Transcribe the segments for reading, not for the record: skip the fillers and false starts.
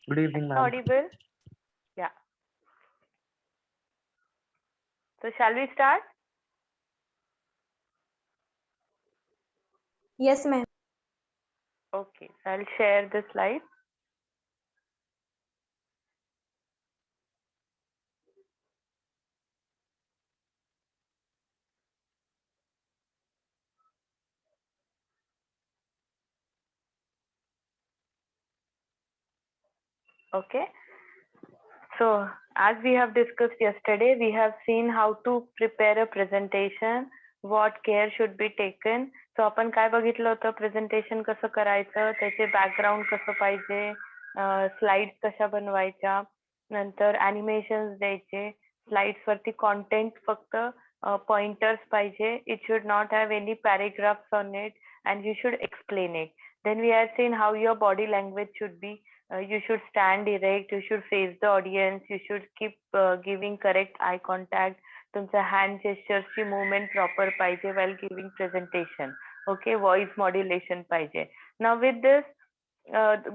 Good evening, ma'am. Audible? Yeah. So shall we start? Yes, ma'am. Okay, so I'll share the slide. Okay. So as we have discussed yesterday, we have seen how to prepare a presentation, what care should be taken. So आपण काय बघितलं होतं, presentation कसं करायचं, त्याचे background कसं पाहिजे, slides कशा बनवायच्या, नंतर अॅनिमेशन्स द्यायचे, स्लाइड्स वरती कॉन्टेंट फक्त पॉइंटर्स पाहिजे. It should not have any paragraphs on it and you should explain it. Then we have seen how your body language should be. You should stand erect, you should face the audience, you should keep giving correct eye contact. तुमच्या hand gestures ची movement proper पाहिजे while giving presentation. Okay, voice modulation पाहिजे. Now with this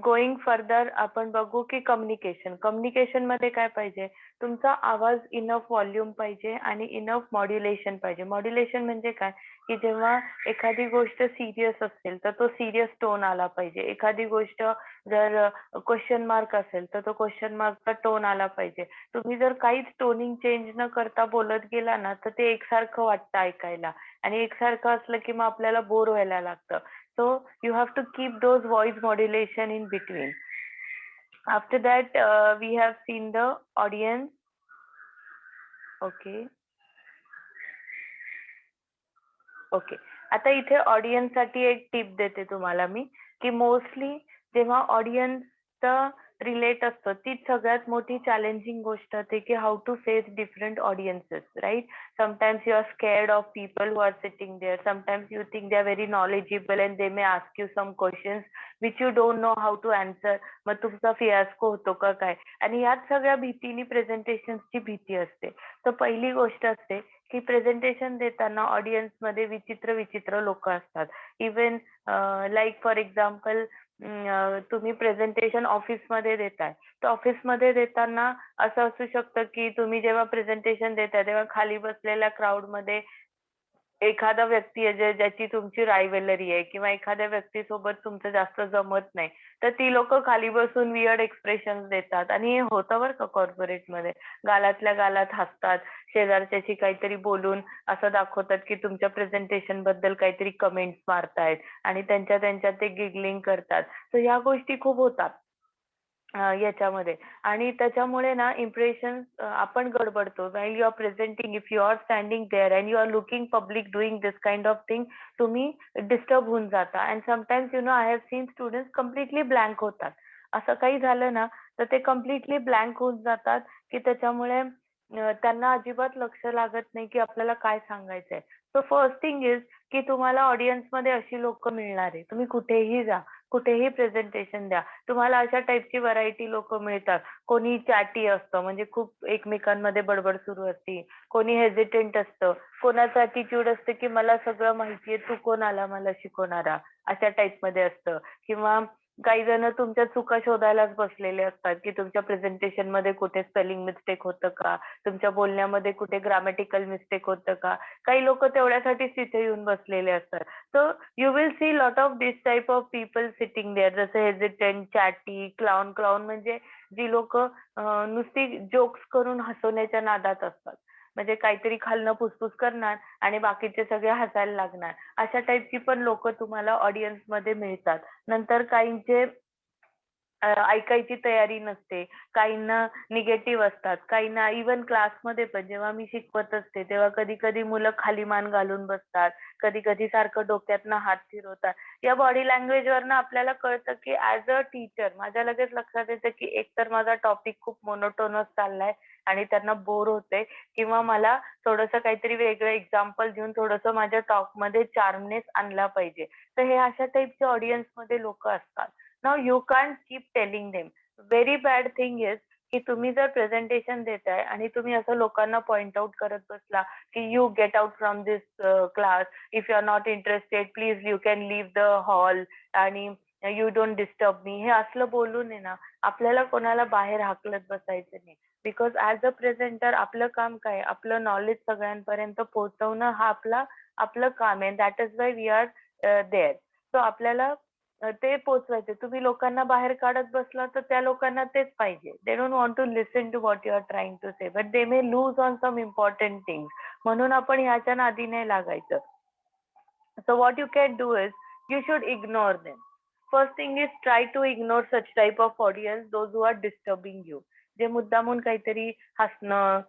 going further आपण बघू की communication मध्ये काय पाहिजे, तुमचा आवाज इनफ व्हॉल्यूम पाहिजे आणि इनफ मॉड्युलेशन पाहिजे. मॉड्युलेशन म्हणजे काय की जेव्हा एखादी गोष्ट सिरियस असेल तर तो सिरियस टोन आला पाहिजे, एखादी गोष्ट जर क्वेश्चन मार्क असेल तर तो क्वेश्चन मार्कचा टोन आला पाहिजे. तुम्ही जर काहीच टोनिंग चेंज न करता बोलत गेला ना तर ते एकसारखं वाटतं ऐकायला, आणि एकसारखं असलं की मग आपल्याला बोर व्हायला लागतं. So you have to keep those voice modulation in between. After that, we have seen the audience. Okay. Okay, आता इथे ऑडियन्स साठी एक टिप देते तुम्हाला मी, की मोस्टली जेव्हा ऑडियन्सचा रिलेट असतं तीच सगळ्यात मोठी चॅलेंजिंग गोष्ट असते की how to face different audiences, right. Sometimes you are scared of people who are sitting there, sometimes you think they are very knowledgeable and they may ask you some questions which you don't know how to answer. मग तुमचा fiasco होतो का काय, आणि याच सगळ्या भीतीने प्रेझेंटेशनची भीती असते. तर पहिली गोष्ट असते की प्रेझेंटेशन देताना ऑडियन्स मध्ये विचित्र लोक असतात. इवन लाईक फॉर एक्झाम्पल तुम्ही प्रेझेंटेशन ऑफिसमध्ये देताय, तर ऑफिसमध्ये देताना असं असू शकतं की तुम्ही जेव्हा प्रेझेंटेशन देताय तेव्हा खाली बसलेल्या क्राऊडमध्ये एखादा व्यक्ती आहे ज्याची तुमची रायव्हलरी आहे किंवा एखाद्या व्यक्तीसोबत तुमचं जास्त जमत नाही, तर ती लोक खाली बसून वियर्ड एक्सप्रेशन देतात. आणि हे होतं बरं का कॉर्पोरेटमध्ये, गालातल्या गालात हसतात, शेजारच्याशी काहीतरी बोलून असं दाखवतात की तुमच्या प्रेझेंटेशन बद्दल काहीतरी कमेंट्स मारतायत आणि त्यांच्यात ते गिगलिंग करतात. तर ह्या गोष्टी खूप होतात याच्यामध्ये, आणि त्याच्यामुळे ना इम्प्रेशन आपण गडबडतो. While you are presenting, if you are standing there and you are looking public doing this kind of thing, तुम्ही डिस्टर्ब होऊन जाता. And sometimes I have seen students completely blank होतात. असं काही झालं ना तर ते कम्प्लिटली ब्लँक होऊन जातात की त्याच्यामुळे त्यांना अजिबात लक्ष लागत नाही की आपल्याला काय सांगायचंय. सो फर्स्ट थिंग इज की तुम्हाला ऑडियन्समध्ये अशी लोक मिळणार आहे, तुम्ही कुठेही जा, कुठेही प्रेझेंटेशन द्या, तुम्हाला अशा टाईपची व्हरायटी लोक मिळतात. कोणी चॅटी असतं, म्हणजे खूप एकमेकांमध्ये बडबड सुरू असते, कोणी हेजिटेंट असतं, कोणाचं ॲटिट्यूड असतं की मला सगळं माहितीये, तू कोण आला मला शिकवणारा, अशा टाईपमध्ये असतं. किंवा काही जण तुमच्या चुका शोधायलाच बसलेले असतात की तुमच्या प्रेझेंटेशन मध्ये कुठे स्पेलिंग मिस्टेक होतं का, तुमच्या बोलण्यामध्ये कुठे ग्रामॅटिकल मिस्टेक होतं का. काही लोक तेवढ्यासाठीच तिथे येऊन बसलेले असतात. So you will see lot of this type of people sitting there, जसं हेजिटेंट, चॅटी, क्लाउन म्हणजे जी लोक नुसती जोक्स करून हसवण्याच्या नादात असतात. म्हणजे काहीतरी खालनं फुसफुस करणार आणि बाकीचे सगळे हसायला लागणार. अशा टाईपची पण लोक तुम्हाला ऑडियन्स मध्ये मिळतात. नंतर काहींचे ऐकायची तयारी नसते, काहींना निगेटिव्ह असतात, काहींना इव्हन क्लासमध्ये पण जेव्हा मी शिकवत असते तेव्हा कधी कधी मुलं खाली मान घालून बसतात, कधी कधी सारखं डोक्यातनं हात फिरवतात. या बॉडी लँग्वेज वरनं आपल्याला कळतं की ऍज अ टीचर माझ्या लगेच लक्षात येतं की एकतर माझा टॉपिक खूप मोनोटोनस चाललाय आणि त्यांना बोर होते, किंवा मला थोडंसं काहीतरी वेगळं एक्झाम्पल देऊन थोडंसं माझ्या टॉकमध्ये चार्मनेस आणला पाहिजे. तर हे अशा टाईपचे ऑडियन्स मध्ये लोक असतात. Now you can't keep telling them. Very bad thing is की तुम्ही जर प्रेझेंटेशन देताय आणि तुम्ही असं लोकांना पॉइंट आउट करत बसला की you get out from this class, if you are not interested please you can leave the hall, आणि यू डोंट डिस्टर्ब मी, हे असलं बोलून आहे ना आपल्याला कोणाला बाहेर हाकलत बसायचं नाही. बिकॉज ऍज अ प्रेझेंटर आपलं काम काय, आपलं नॉलेज सगळ्यांपर्यंत पोहोचवणं हा आपलं काम आहे. That is why we are there. So आपल्याला ते पोहोचवायचे. तुम्ही लोकांना बाहेर काढत बसला तर त्या लोकांना तेच पाहिजे. They don't want to listen to what you are trying to say, but they may lose on some important things. म्हणून आपण ह्याच्या नादी नाही लागायचं. So what you can do is you should ignore them. First thing is try to ignore such type of audience, those who are disturbing you. जे मुद्दामून काहीतरी हसणं,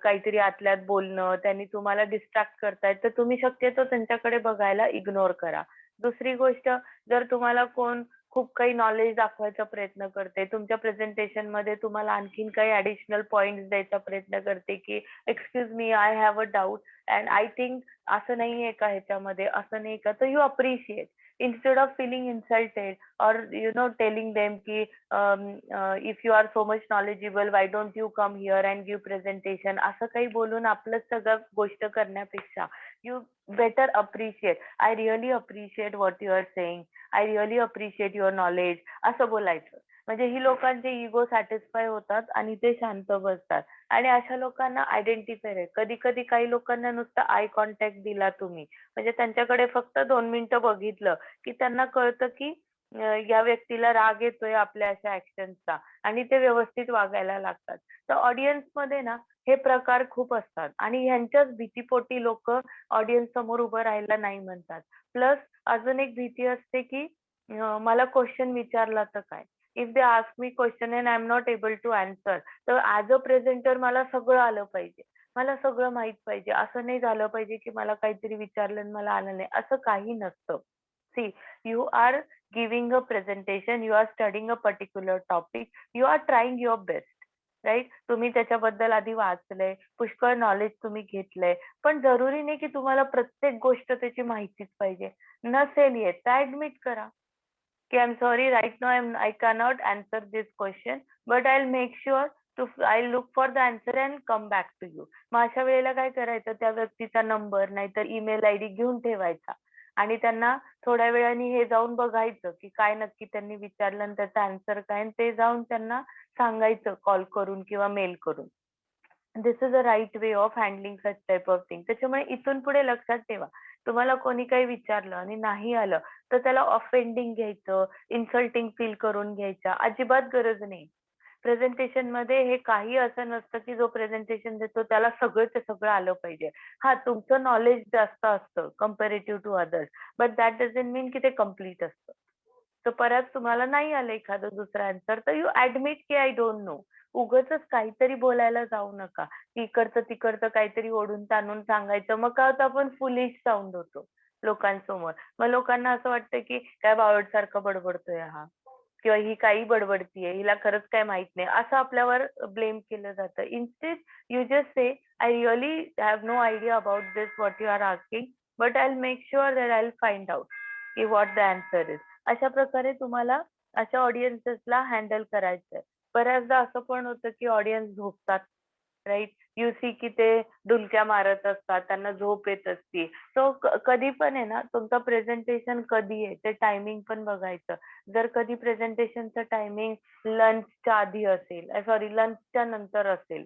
काहीतरी आतल्यात बोलणं, त्यांनी तुम्हाला डिस्ट्रॅक्ट करतायत, तर तुम्ही शक्यतो त्यांच्याकडे बघायला इग्नोर करा. दुसरी गोष्ट, जर तुम्हाला कोण खूप काही नॉलेज दाखवायचा प्रयत्न करते, तुमच्या प्रेझेंटेशन मध्ये तुम्हाला आणखीन काही ऍडिशनल पॉइंट्स द्यायचा प्रयत्न करते, की excuse me, I have a doubt and I think असं नाहीये का ह्याच्यामध्ये, असं नाही का, तर you appreciate instead of feeling insulted or telling them ki if you are so much knowledgeable, why don't you come here and give presentation, असं काही बोलून आपलं सगळं गोष्ट करण्यापेक्षा you better appreciate, I really appreciate what you are saying, I really appreciate your knowledge, असं बोलायचं. म्हणजे ही लोकांचे इगो सॅटिस्फाय होतात आणि ते शांत बसतात. आणि अशा लोकांना आयडेंटिफाय आहे. कधी कधी काही लोकांना नुसतं आय कॉन्टॅक्ट दिला तुम्ही, म्हणजे त्यांच्याकडे फक्त 2 मिनिटं बघितलं की त्यांना कळतं की या व्यक्तीला राग येतोय आपल्या अशा ऍक्शनचा, आणि ते व्यवस्थित वागायला लागतात. तर ऑडियन्स मध्ये ना हे प्रकार खूप असतात आणि ह्यांच्याच भीतीपोटी लोक ऑडियन्स समोर उभं राहायला नाही म्हणतात. प्लस अजून एक भीती असते की मला क्वेश्चन विचारला तर काय, if they ask me question and I am not able to answer, तर ऍज अ प्रेझेंटर मला सगळं आलं पाहिजे, मला सगळं माहित पाहिजे. असं नाही झालं पाहिजे की मला काहीतरी विचारलं आणि मला आलं नाही, असं काही नसतं. See, you are giving a presentation, you are studying a particular topic, you are trying your best, right. तुम्ही त्याच्याबद्दल आधी वाचलंय, पुष्कळ नॉलेज तुम्ही घेतलंय, पण जरुरी नाही की तुम्हाला प्रत्येक गोष्ट त्याची माहितीच पाहिजे. नसेल येत तर ऍडमिट करा की I am sorry, right now I cannot answer this question, but I will make sure to I look for the answer and come back to you. मग अशा वेळेला काय करायचं, त्या व्यक्तीचा नंबर नाहीतर ईमेल आयडी घेऊन ठेवायचा आणि त्यांना थोड्या वेळाने हे जाऊन बघायचं की काय नक्की त्यांनी विचारलं आणि त्याचा आन्सर काय, आणि ते जाऊन त्यांना सांगायचं कॉल करून किंवा मेल करून. This is a right way of handling such type of thing. त्याच्यामुळे इथून पुढे लक्षात ठेवा, तुम्हाला कोणी काही विचारलं आणि नाही आलं तर त्याला ऑफेंडिंग घ्यायचं, इन्सल्टिंग फील करून घ्यायचा अजिबात गरज नाही. प्रेझेंटेशन मध्ये हे काही असं नसतं की जो प्रेझेंटेशन देतो त्याला सगळंच सगळं आलं पाहिजे. हा, तुमचं नॉलेज जास्त असतं comparative to others, but that doesn't mean की ते कम्प्लीट असतं. तर परत तुम्हाला नाही आलं एखादं दुसरं आन्सर, तर यू ऍडमिट की आय डोंट नो. उगाचच काहीतरी बोलायला जाऊ नका. इकडचं तिकडचं काहीतरी ओढून ताणून सांगायचं, मग काय होतं, आपण फुलिश साऊंड होतो लोकांसमोर. मग लोकांना असं वाटतं की काय बावळटसारखं बडबडतोय हा, किंवा ही काही बडबडतीये, हिला खरंच काय माहित नाही, असं आपल्यावर ब्लेम केलं जातं. Instead you just say, I really have no idea about this what you are asking, but I will make sure that I will find out की व्हॉट द आन्सर इज. अशा प्रकारे तुम्हाला अशा ऑडियन्सेसला हँडल करायचंय. बऱ्याचदा असं पण होतं की ऑडियन्स झोपतात, राईट. यू सी की ते डुलक्या मारत असतात, त्यांना झोप येत असते. सो कधी पण आहे ना, तुमचं प्रेझेंटेशन कधी आहे ते टायमिंग पण बघायचं. जर कधी प्रेझेंटेशनचं टायमिंग लंचच्या आधी असेल, सॉरी लंचच्या नंतर असेल,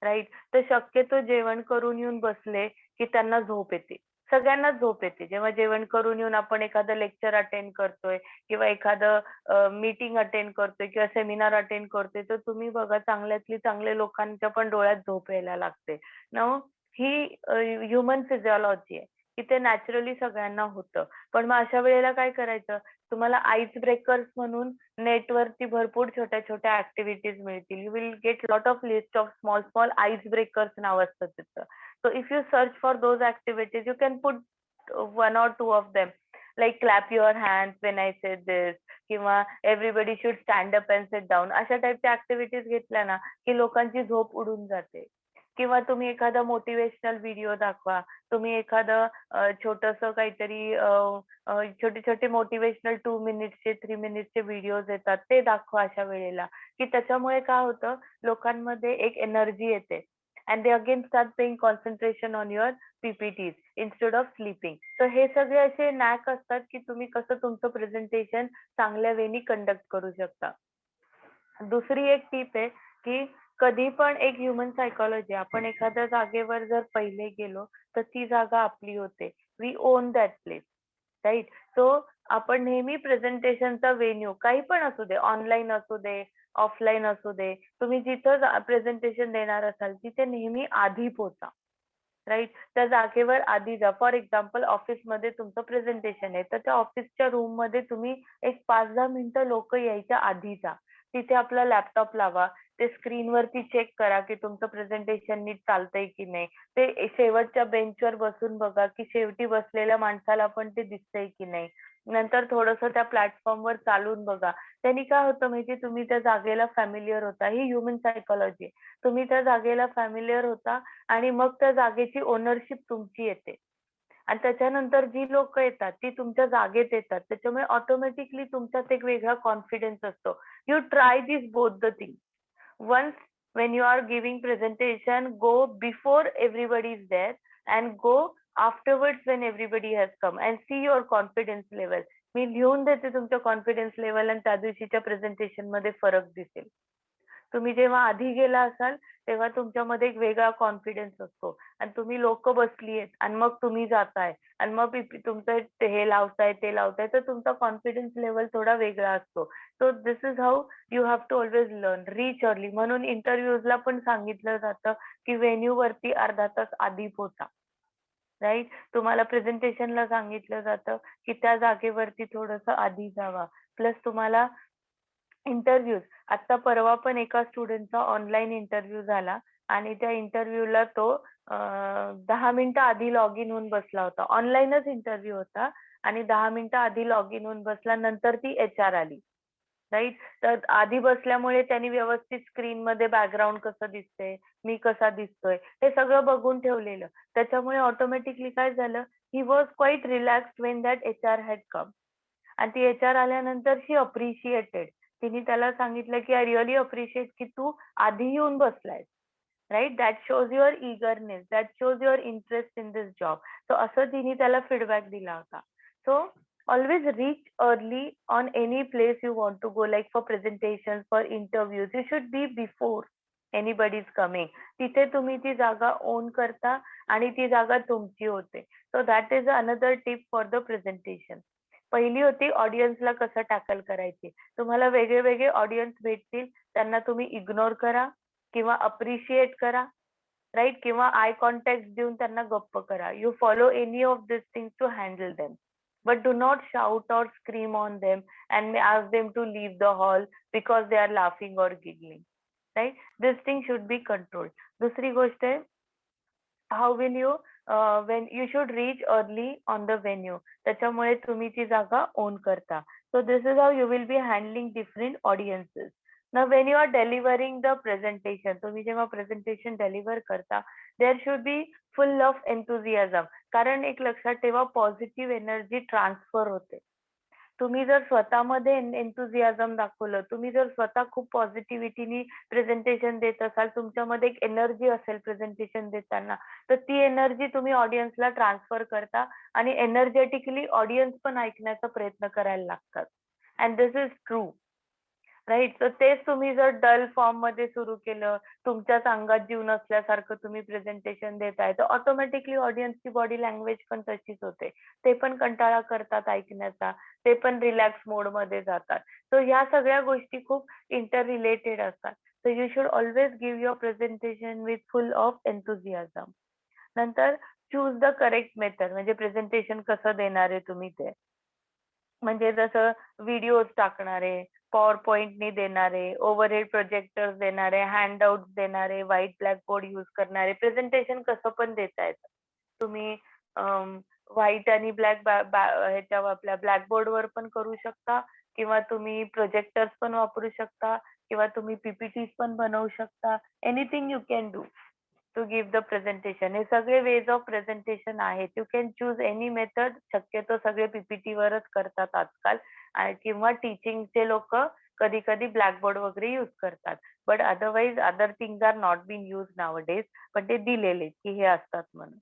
राईट, तर शक्यतो जेवण करून येऊन बसले की त्यांना झोप येते. सगळ्यांनाच झोप येते. जेव्हा जेवण करून येऊन आपण एखादं लेक्चर अटेंड करतोय किंवा एखादं मीटिंग अटेंड करतोय किंवा सेमिनार अटेंड करतोय, तर तुम्ही बघा चांगल्यातली चांगल्या लोकांच्या पण डोळ्यात झोप यायला लागते. नाऊ ही ह्युमन फिजिओलॉजी आहे की ते नॅचरली सगळ्यांना होतं. पण मग अशा वेळेला काय करायचं, तुम्हाला आईस ब्रेकर्स म्हणून नेटवरती भरपूर छोट्या छोट्या ऍक्टिव्हिटीज मिळतील. You will get lot of list of small small ice breakers नाव असतं तिथं. So if you search for those activities, you can put one or two of them, like clap your hands when I say this, किंवा everybody should stand up and sit down. अशा टाईपच्या activities घेतल्या ना की लोकांची झोप उडून जाते. किंवा तुम्ही एखादा मोटिवेशनल व्हिडिओ दाखवा, तुम्ही एखादं छोटंसं काहीतरी छोटे छोटे मोटिवेशनल 2 मिनिट्सचे 3 मिनिट्सचे व्हिडिओज येतात, ते दाखवा अशा वेळेला, की त्याच्यामुळे काय होतं, लोकांमध्ये एक एनर्जी येते and they again start paying concentration on your PPTs instead of sleeping. So हे सगळे असे नॅक असतात की तुम्ही कसं तुमचं प्रेझेंटेशन चांगल्या वेनी कंडक्ट करू शकता. दुसरी एक टीप आहे की कधी पण एक ह्युमन सायकोलॉजी, आपण एखाद्या जागेवर जर पहिले गेलो तर ती जागा आपली होते. We own that place, right? So आपण नेहमी प्रेझेंटेशनचा व्हेन्यू काही पण असू दे, ऑनलाईन असू दे, ऑफलाईन असू दे, तुम्ही जिथं प्रेझेंटेशन देणार असाल तिथे नेहमी आधी पोहोचा, राईट? त्या जागेवर आधी जा. फॉर एक्झाम्पल ऑफिसमध्ये तुमचं प्रेझेंटेशन आहे तर त्या ऑफिसच्या रूम मध्ये तुम्ही एक 5-10 मिनिटं लोक यायच्या आधी जा. तिथे आपला लॅपटॉप लावा, ते स्क्रीनवरती चेक करा की तुमचं प्रेझेंटेशन नीट चालतंय की नाही. ते शेवटच्या बेंचवर बसून बघा की शेवटी बसलेल्या माणसाला पण ते दिसतंय की नाही. नंतर थोडंसं त्या प्लॅटफॉर्मवर चालून बघा. त्यांनी काय होतं माहिती, तुम्ही त्या जागेला फॅमिलियर होता. ही ह्युमन सायकोलॉजी. तुम्ही त्या जागेला फॅमिलियर होता आणि मग त्या जागेची ओनरशिप तुमची येते. आणि त्याच्यानंतर जी लोक येतात ती तुमच्या जागेत येतात. त्याच्यामुळे ऑटोमॅटिकली तुमच्यात एक वेगळा कॉन्फिडन्स असतो. You try this both the things. Once when you are giving presentation, go before everybody is there and go afterwards when everybody has come and see your confidence level. मी लिहून देते तुमच्या confidence level आणि त्या दिवशीच्या presentation मध्ये फरक दिसेल. तुम्ही जेव्हा आधी गेला असाल तेव्हा तुमच्यामध्ये एक वेगळा कॉन्फिडन्स असतो आणि तुम्ही लोक बसली आहेत आणि मग तुम्ही जाताय आणि मग तुमचं हे लावताय ते लावताय तर तुमचा कॉन्फिडन्स लेवल थोडा वेगळा असतो. So this is how you have to always learn. Reach early. म्हणून इंटरव्ह्यूजला पण सांगितलं जातं की व्हेन्यू वरती अर्धा तास आधी पोहोचा, राईट? तुम्हाला प्रेझेंटेशनला सांगितलं जातं की त्या जागेवरती थोडंसं आधी जावा. प्लस तुम्हाला इंटरव्ह्यूज, आता परवा पण एका स्टुडंटचा ऑनलाईन इंटरव्ह्यू झाला आणि त्या इंटरव्ह्यूला तो 10 मिनिटं आधी लॉग इन होऊन बसला होता. ऑनलाईनच इंटरव्ह्यू होता आणि 10 मिनिटं आधी लॉग इन होऊन बसला. नंतर ती HR आली, राईट? तर आधी बसल्यामुळे त्यांनी व्यवस्थित स्क्रीनमध्ये बॅकग्राऊंड कसं दिसतंय, मी कसा दिसतोय, हे सगळं बघून ठेवलेलं. त्याच्यामुळे ऑटोमॅटिकली काय झालं, he was quite relaxed when that HR had come. आणि ती HR आल्यानंतर शी अप्रिशिएटेड. तिने त्याला सांगितलं की आय रिअली अप्रिशिएट की तू आधी येऊन बसलायस, right? That shows your eagerness, that shows your interest in this job. So असं तिने त्याला फीडबॅक दिला होता. So always reach early on any place you want to go, like for presentations, for interviews. You should be before anybody is coming. तिथे तुम्ही ती जागा on करता आणि ती जागा तुमची होते. So that is another tip for the presentation. पहिली होती ऑडियन्सला कसं टॅकल करायची. तुम्हाला वेगळे वेगळे ऑडियन्स भेटतील, त्यांना तुम्ही इग्नोर करा किंवा अप्रिशिएट करा, राईट? किंवा आय कॉन्टॅक्ट देऊन त्यांना गप्प करा. You follow any of this things to handle them. But do not shout or scream on them and ask them to leave the hall because they are laughing or giggling, right? This thing should be controlled. दुसरी गोष्ट आहे, how will you when you should reach early on the venue. त्याच्यामुळे तुम्ही ती जागा on करता. So this is how you will be handling different audiences. Now when you are delivering the presentation, तुम्ही जेव्हा प्रेझेंटेशन डेलिव्हर करता, there should be full of enthusiasm. कारण एक लक्षात ठेवा, पॉझिटिव्ह एनर्जी ट्रान्सफर होते. तुम्ही जर स्वतःमध्ये एन्थुझियाझम दाखवलं, तुम्ही जर स्वतः खूप पॉझिटिव्हिटीनी प्रेझेंटेशन देत असाल, तुमच्यामध्ये एक एनर्जी असेल प्रेझेंटेशन देताना, तर ती एनर्जी तुम्ही ऑडियन्सला ट्रान्सफर करता आणि एनर्जेटिकली ऑडियन्स पण ऐकण्याचा प्रयत्न करायला लागतात. And this is true, right? तर तेच तुम्ही जर डल फॉर्म मध्ये सुरू केलं, तुमच्याच अंगात जीव नसल्यासारखं तुम्ही प्रेझेंटेशन देताय, तर ऑटोमॅटिकली ऑडियन्सची बॉडी लँग्वेज पण तशीच होते. ते पण कंटाळा करतात ऐकण्याचा, ते पण रिलॅक्स मोड मध्ये जातात. सो ह्या सगळ्या गोष्टी खूप इंटर रिलेटेड असतात. So you should always give your presentation with full of enthusiasm. नंतर चूज द करेक्ट मेथड. म्हणजे प्रेझेंटेशन कसं देणार आहे तुम्ही ते, म्हणजे जसं व्हिडिओज टाकणारे, पॉवर पॉइंटनी देणारे, ओव्हरहेड प्रोजेक्टर्स देणारे, हँडआउट्स देणारे, व्हाईट ब्लॅकबोर्ड यूज करणारे, प्रेझेंटेशन कसं पण देता येतं. तुम्ही व्हाईट आणि ब्लॅक ह्याच्या आपल्या ब्लॅकबोर्डवर पण करू शकता किंवा तुम्ही प्रोजेक्टर्स पण वापरू शकता किंवा तुम्ही PPTs पण बनवू शकता. Anything you can do to give the presentation. हे सगळे वेज ऑफ प्रेझेंटेशन आहेत. You can choose any method. शक्यतो सगळे PPT वरच करतात आजकाल किंवा टीचिंगचे लोक कधी कधी ब्लॅकबोर्ड वगैरे यूज करतात, but otherwise other things are not been use nowadays, पण ते दिलेले की हे असतात म्हणून.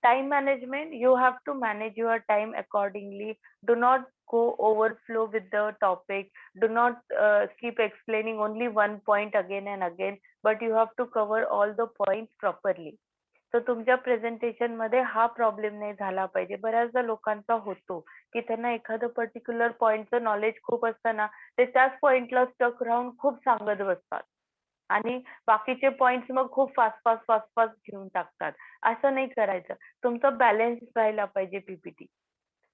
Time management, you have to manage your time accordingly. Do not go overflow with the topic. Do not keep explaining only one point again and again, but you have to cover all the points properly. So तुमच्या presentation मध्ये हा problem नाही झाला पाहिजे. बऱ्याचदा लोकांचा होतो की त्यांना एखादं पर्टिक्युलर पॉइंटचं नॉलेज खूप असतं ना, ते त्याच पॉइंटला स्टक राहून खूप सांगत बसतात आणि बाकीचे पॉइंट्स मग खूप फास्ट फास्ट फास्ट फास्ट घेऊन टाकतात. असं नाही करायचं. तुमचं बॅलन्स राहायला पाहिजे पीपीटी.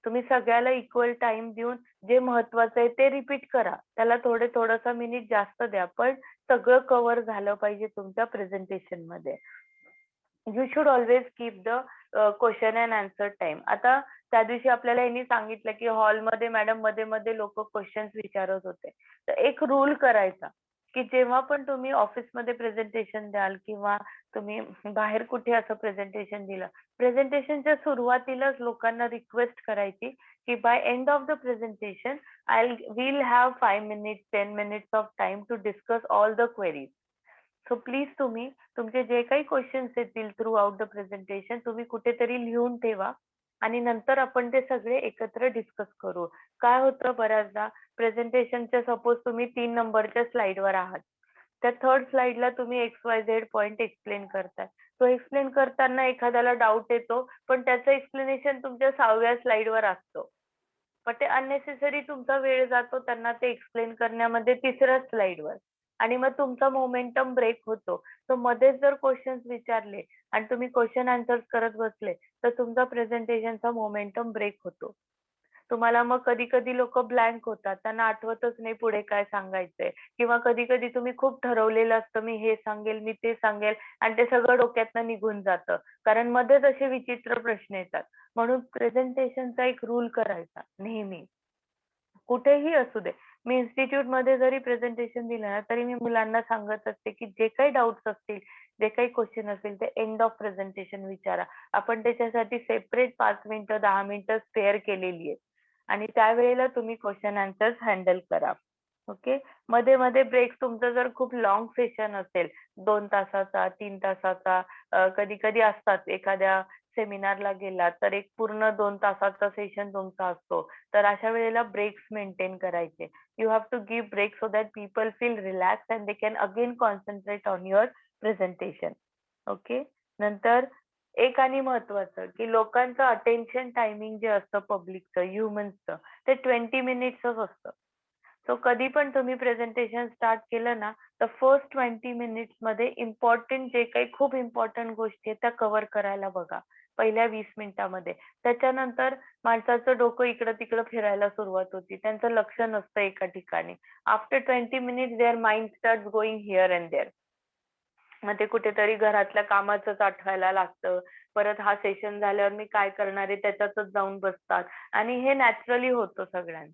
तुम्ही सगळ्याला इक्वल टाइम देऊन जे महत्वाचं आहे ते रिपीट करा. त्याला थोडासा मिनिट जास्त द्या, पण सगळं कव्हर झालं पाहिजे तुमच्या प्रेझेंटेशन मध्ये. You should always keep the question and answer time. आता त्या दिवशी आपल्याला यांनी सांगितलं की हॉलमध्ये मॅडम मध्ये मध्ये लोक क्वेश्चन्स विचारत होते. तर एक रूल करायचा की जेव्हा पण तुम्ही ऑफिसमध्ये प्रेझेंटेशन द्याल किंवा तुम्ही बाहेर कुठे असं प्रेझेंटेशन दिलं, प्रेझेंटेशनच्या सुरुवातीलाच लोकांना रिक्वेस्ट करायची की by end of the presentation we'll have 5 minutes 10 minutes of time to discuss all the queries. So please तुम्ही तुमचे जे काही क्वेश्चन्स येतील थ्रू आउट द प्रेझेंटेशन तुम्ही कुठेतरी लिहून ठेवा आणि नंतर आपण ते सगळे एकत्र डिस्कस करू. काय होतं बऱ्याचदा प्रेझेंटेशनच्या सपोज तुम्ही 3 नंबरच्या स्लाइडवर आहात, त्या थर्ड स्लाइडला तुम्ही XYZ पॉइंट एक्सप्लेन करताय. तो एक्सप्लेन करताना एखाद्याला डाऊट येतो, पण त्याचं एक्सप्लेनेशन तुमच्या 6व्या स्लाइडवर असतो. पण ते अननेसेसरी तुमचा वेळ जातो त्यांना ते एक्सप्लेन करण्यामध्ये 3ऱ्या स्लाइडवर आणि मग तुमचा मोमेंटम ब्रेक होतो. सो मध्येच जर क्वेश्चन्स विचारले आणि तुम्ही क्वेश्चन आन्सर्स करत बसले तर तुमचा प्रेझेंटेशनचा मोमेंटम ब्रेक होतो. तुम्हाला मग कधी कधी लोक ब्लँक होतात, त्यांना आठवतच नाही पुढे काय सांगायचंय, किंवा कधी कधी तुम्ही खूप ठरवलेलं असतं मी हे सांगेल मी ते सांगेल आणि ते सगळं डोक्यातनं निघून जातं कारण मध्येच असे विचित्र प्रश्न येतात. म्हणून प्रेझेंटेशनचा एक रूल करायचा नेहमी, कुठेही असू दे. मी इन्स्टिट्यूट मध्ये जरी प्रेझेंटेशन दिलं ना तरी मी मुलांना सांगत असते की जे काही डाऊट्स असतील, जे काही क्वेश्चन असतील ते एंड ऑफ प्रेझेंटेशन विचारा. आपण त्याच्यासाठी सेपरेट 5 मिनिटं 10 मिनिटं स्पेअर केलेली आहे आणि त्यावेळेला तुम्ही क्वेश्चन आन्सर्स हँडल करा. ओके. मध्ये मध्ये ब्रेक तुमचं जर खूप लॉंग सेशन असेल 2 तासाचा 3 तासाचा, कधी कधी असतात एखाद्या सेमिनारला गेला तर एक पूर्ण 2 तासाचा सेशन तुमचा असतो, तर अशा वेळेला ब्रेक्स मेंटेन करायचे. You have to give break so that people feel relax and they can again concentrate on your presentation. Okay. नंतर एक आणि महत्वाचं की लोकांचं अटेन्शन टायमिंग जे असतं पब्लिकचं ह्युमन्सचं ते 20 मिनिट्सच असतं. सो कधी पण तुम्ही प्रेझेंटेशन स्टार्ट केलं ना तर फर्स्ट 20 मिनिट्स मध्ये इम्पॉर्टंट जे काही खूप इम्पॉर्टंट गोष्टी आहेत त्या कव्हर करायला बघा पहिल्या 20 मिनिटामध्ये. त्याच्यानंतर माणसाचं डोकं इकडं तिकडं फिरायला सुरुवात होती, त्यांचं लक्ष नसतं एका ठिकाणी. After 20 minutes their mind start going here and there. मग ते कुठेतरी घरातल्या कामाचंच आठवायला लागतं. परत हा सेशन झाल्यावर मी काय करणार आहे त्याच्यातच जाऊन बसतात आणि हे नॅचरली होतं सगळ्यांना.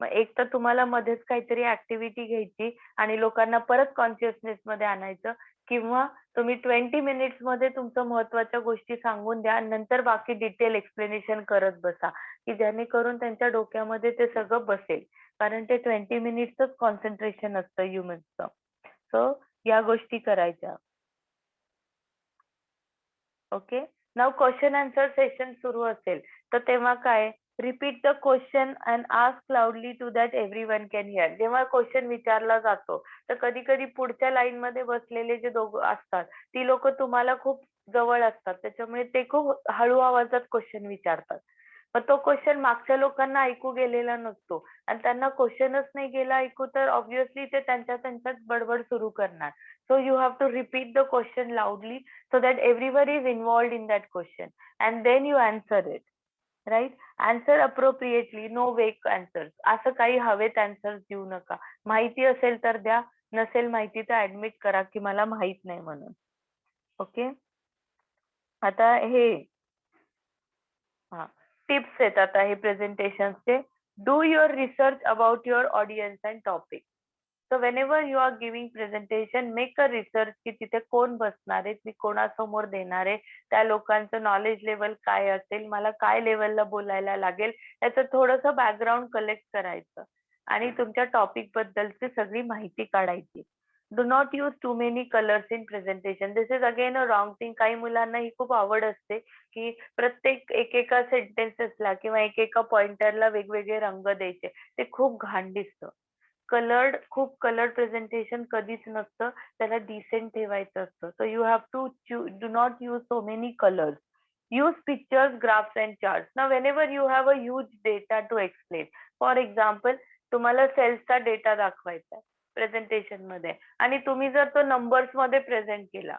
मग एक तर तुम्हाला मध्येच काहीतरी ऍक्टिव्हिटी घ्यायची आणि लोकांना परत कॉन्शियसनेस मध्ये आणायचं, किंवा तुम्ही 20 मिनिट्स मध्ये तुमचं महत्वाच्या गोष्टी सांगून द्या आणि नंतर बाकी डिटेल एक्सप्लेनेशन करत बसा की जेणेकरून त्यांच्या डोक्यामध्ये ते सगळं बसेल. कारण ते 20 मिनिट्सच कॉन्सन्ट्रेशन असतं ह्युमन्सचं. सो या गोष्टी करायच्या. Okay. Now question answer session सुरू असेल तर तेव्हा काय, repeat the question and ask loudly to that everyone can hear. जेव्हा क्वेश्चन विचारला जातो तर कधी कधी पुढच्या लाईन मध्ये बसलेले जे दोघं असतात ती लोक तुम्हाला खूप जवळ असतात, त्याच्यामुळे ते खूप हळू आवाजात क्वेश्चन विचारतात. मग तो क्वेश्चन मागच्या लोकांना ऐकू गेलेला नसतो आणि त्यांना क्वेश्चनच नाही गेला ऐकू तर ऑब्व्हियसली ते त्यांच्यात बडबड सुरू करणार. So you have to repeat the question loudly so that everybody is involved in that question and then you answer it. Right? Answer appropriately, no vague answers. असं काही हवेत answers देऊ नका. माहिती असेल तर द्या, नसेल माहिती तर ऍडमिट करा की मला माहित नाही म्हणून. ओके. आता हे टिप्स आहेत आता हे प्रेझेंटेशनचे. Do your research about your audience and topic. So whenever you are giving presentation make a research की तिथे कोण बसणार आहे, मी कोणासमोर देणार आहे, त्या लोकांचं नॉलेज लेवल काय असेल, मला काय लेवलला बोलायला लागेल, याचं थोडंसं बॅकग्राऊंड कलेक्ट करायचं. आणि तुमच्या टॉपिक बद्दलची सगळी माहिती काढायची. Do not use too many colours in presentation. This is again a wrong thing. काही मुलांना ही खूप आवड असते की प्रत्येक एकेका सेंटेन्सेसला किंवा एकेका पॉइंटरला वेगवेगळे रंग द्यायचे. ते खूप घाण दिसतं. खूप कलर्ड प्रेझेंटेशन कधीच नसतं. त्याला डिसेंट ठेवायचं असतं. So you have to do not use so many colours. Use pictures, graphs and charts. Now, whenever you have a huge data to explain, for example, तुम्हाला सेल्सचा डेटा दाखवायचा आहे प्रेझेंटेशन मध्ये आणि तुम्ही जर तो नंबर्स मध्ये प्रेझेंट केला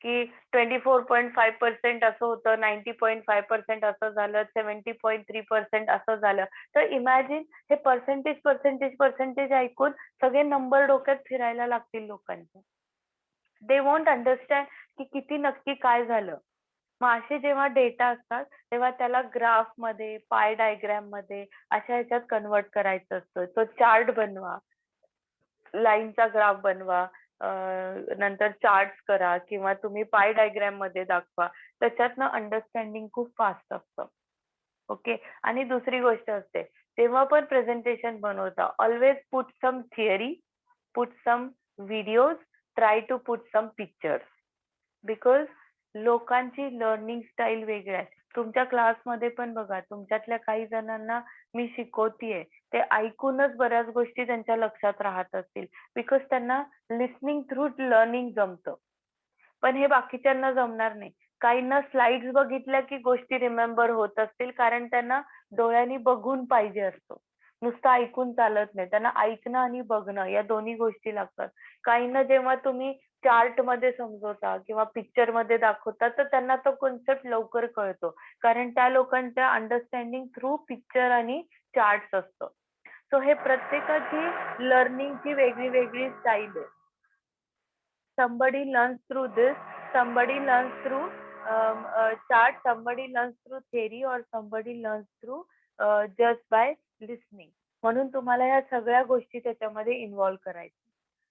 की 24.5% असं होतं, 90.5% असं झालं, 70.3% असं झालं, तर इमॅजिन हे पर्सेंटेज ऐकून सगळे नंबर डोक्यात फिरायला लागतील लोकांच्या. दे वॉन्ट अंडरस्टँड की किती नक्की काय झालं. मग असे जेव्हा डेटा असतात तेव्हा त्याला ग्राफ मध्ये, पाय डायग्राम मध्ये अशा ह्याच्यात कन्वर्ट करायचं असतं. तो चार्ट बनवा, लाईनचा ग्राफ बनवा, नंतर चार्ट्स करा किंवा तुम्ही पाय डायग्राम मध्ये दाखवा. त्याच्यातनं अंडरस्टँडिंग खूप फास्ट असतं. ओके. आणि दुसरी गोष्ट असते, तेव्हा पण प्रेझेंटेशन बनवता always put some theory, put some videos, try to put some pictures. Because लोकांची लर्निंग स्टाईल वेगळी आहे. तुमच्या क्लासमध्ये पण बघा, तुमच्यातल्या काही जणांना मी शिकवतीये ते ऐकूनच बऱ्याच गोष्टी त्यांच्या लक्षात राहत असतील. बिकॉज त्यांना लिस्निंग थ्रू लर्निंग जमतं. पण हे बाकीच्यांना जमणार नाही. काहींना स्लाइड्स बघितल्या की गोष्टी रिमेंबर होत असतील, कारण त्यांना डोळ्यांनी बघून पाहिजे असतं. नुसतं ऐकून चालत नाही. त्यांना ऐकणं आणि बघणं या दोन्ही गोष्टी लागतात. काहींना जेव्हा तुम्ही चार्ट मध्ये समजवता किंवा पिक्चर मध्ये दाखवता तर त्यांना तो कॉन्सेप्ट लवकर कळतो, कारण त्या लोकांच्या अंडरस्टँडिंग थ्रू पिक्चर आणि चार्ट्स असतं. सो हे प्रत्येकाची लर्निंगची वेगळी वेगळी स्टाईल आहे. somebody learns through this, somebody learns through chart, somebody learns through theory or somebody learns through just by listening. म्हणून तुम्हाला या सगळ्या गोष्टी त्याच्यामध्ये इन्व्हॉल्व करायच्या.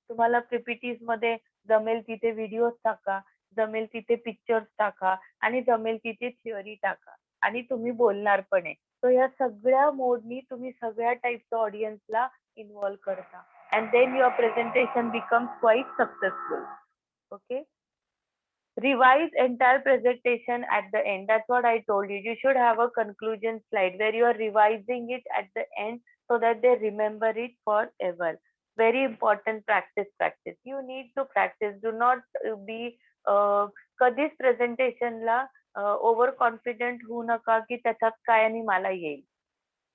तुम्हाला पीपीटीज मध्ये जमेल तिथे व्हिडिओज टाका, जमेल तिथे पिक्चर्स टाका आणि जमेल तिथे थिअरी टाका आणि तुम्ही बोलणार पण आहे. तर या सगळ्या मोडनी तुम्ही सगळ्या टाईपच्या ऑडियन्सला इन्व्हॉल्व करता and then your presentation becomes quite successful. Okay. Revise entire presentation at the end. That's what I told you. You should have a conclusion slide where you are revising it at the end so that they remember it forever. Very important. Practice. You need to practice. Do not be कधीच प्रेझेंटेशनला over confident होऊ नका की त्याच्यात काय आणि मला येईल.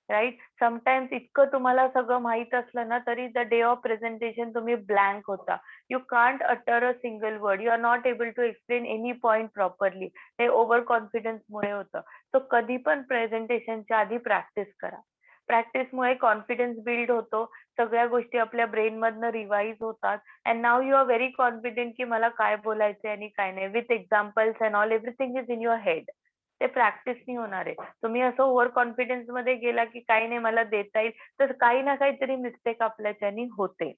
Right. Sometimes इतकं तुम्हाला सगळं माहित असलं ना तरी द डे ऑफ प्रेझेंटेशन तुम्ही ब्लँक होता. You can't utter a single word. You are not able to explain any point properly. हे ओव्हर कॉन्फिडन्समुळे होतं. सो कधी पण प्रेझेंटेशनच्या आधी प्रॅक्टिस करा. प्रॅक्टिसमुळे कॉन्फिडन्स बिल्ड होतो. सगळ्या गोष्टी आपल्या ब्रेन मधनं रिवाइज होतात and now you are very confident की मला काय बोलायचंय आणि काय नाही. With examples and all everything is in your head. ते प्रॅक्टिसनी होणार आहे. तुम्ही असं ओव्हर कॉन्फिडन्स मध्ये गेला की काही नाही मला देता येईल, तर काही ना काहीतरी मिस्टेक आपल्याच्यानी होते.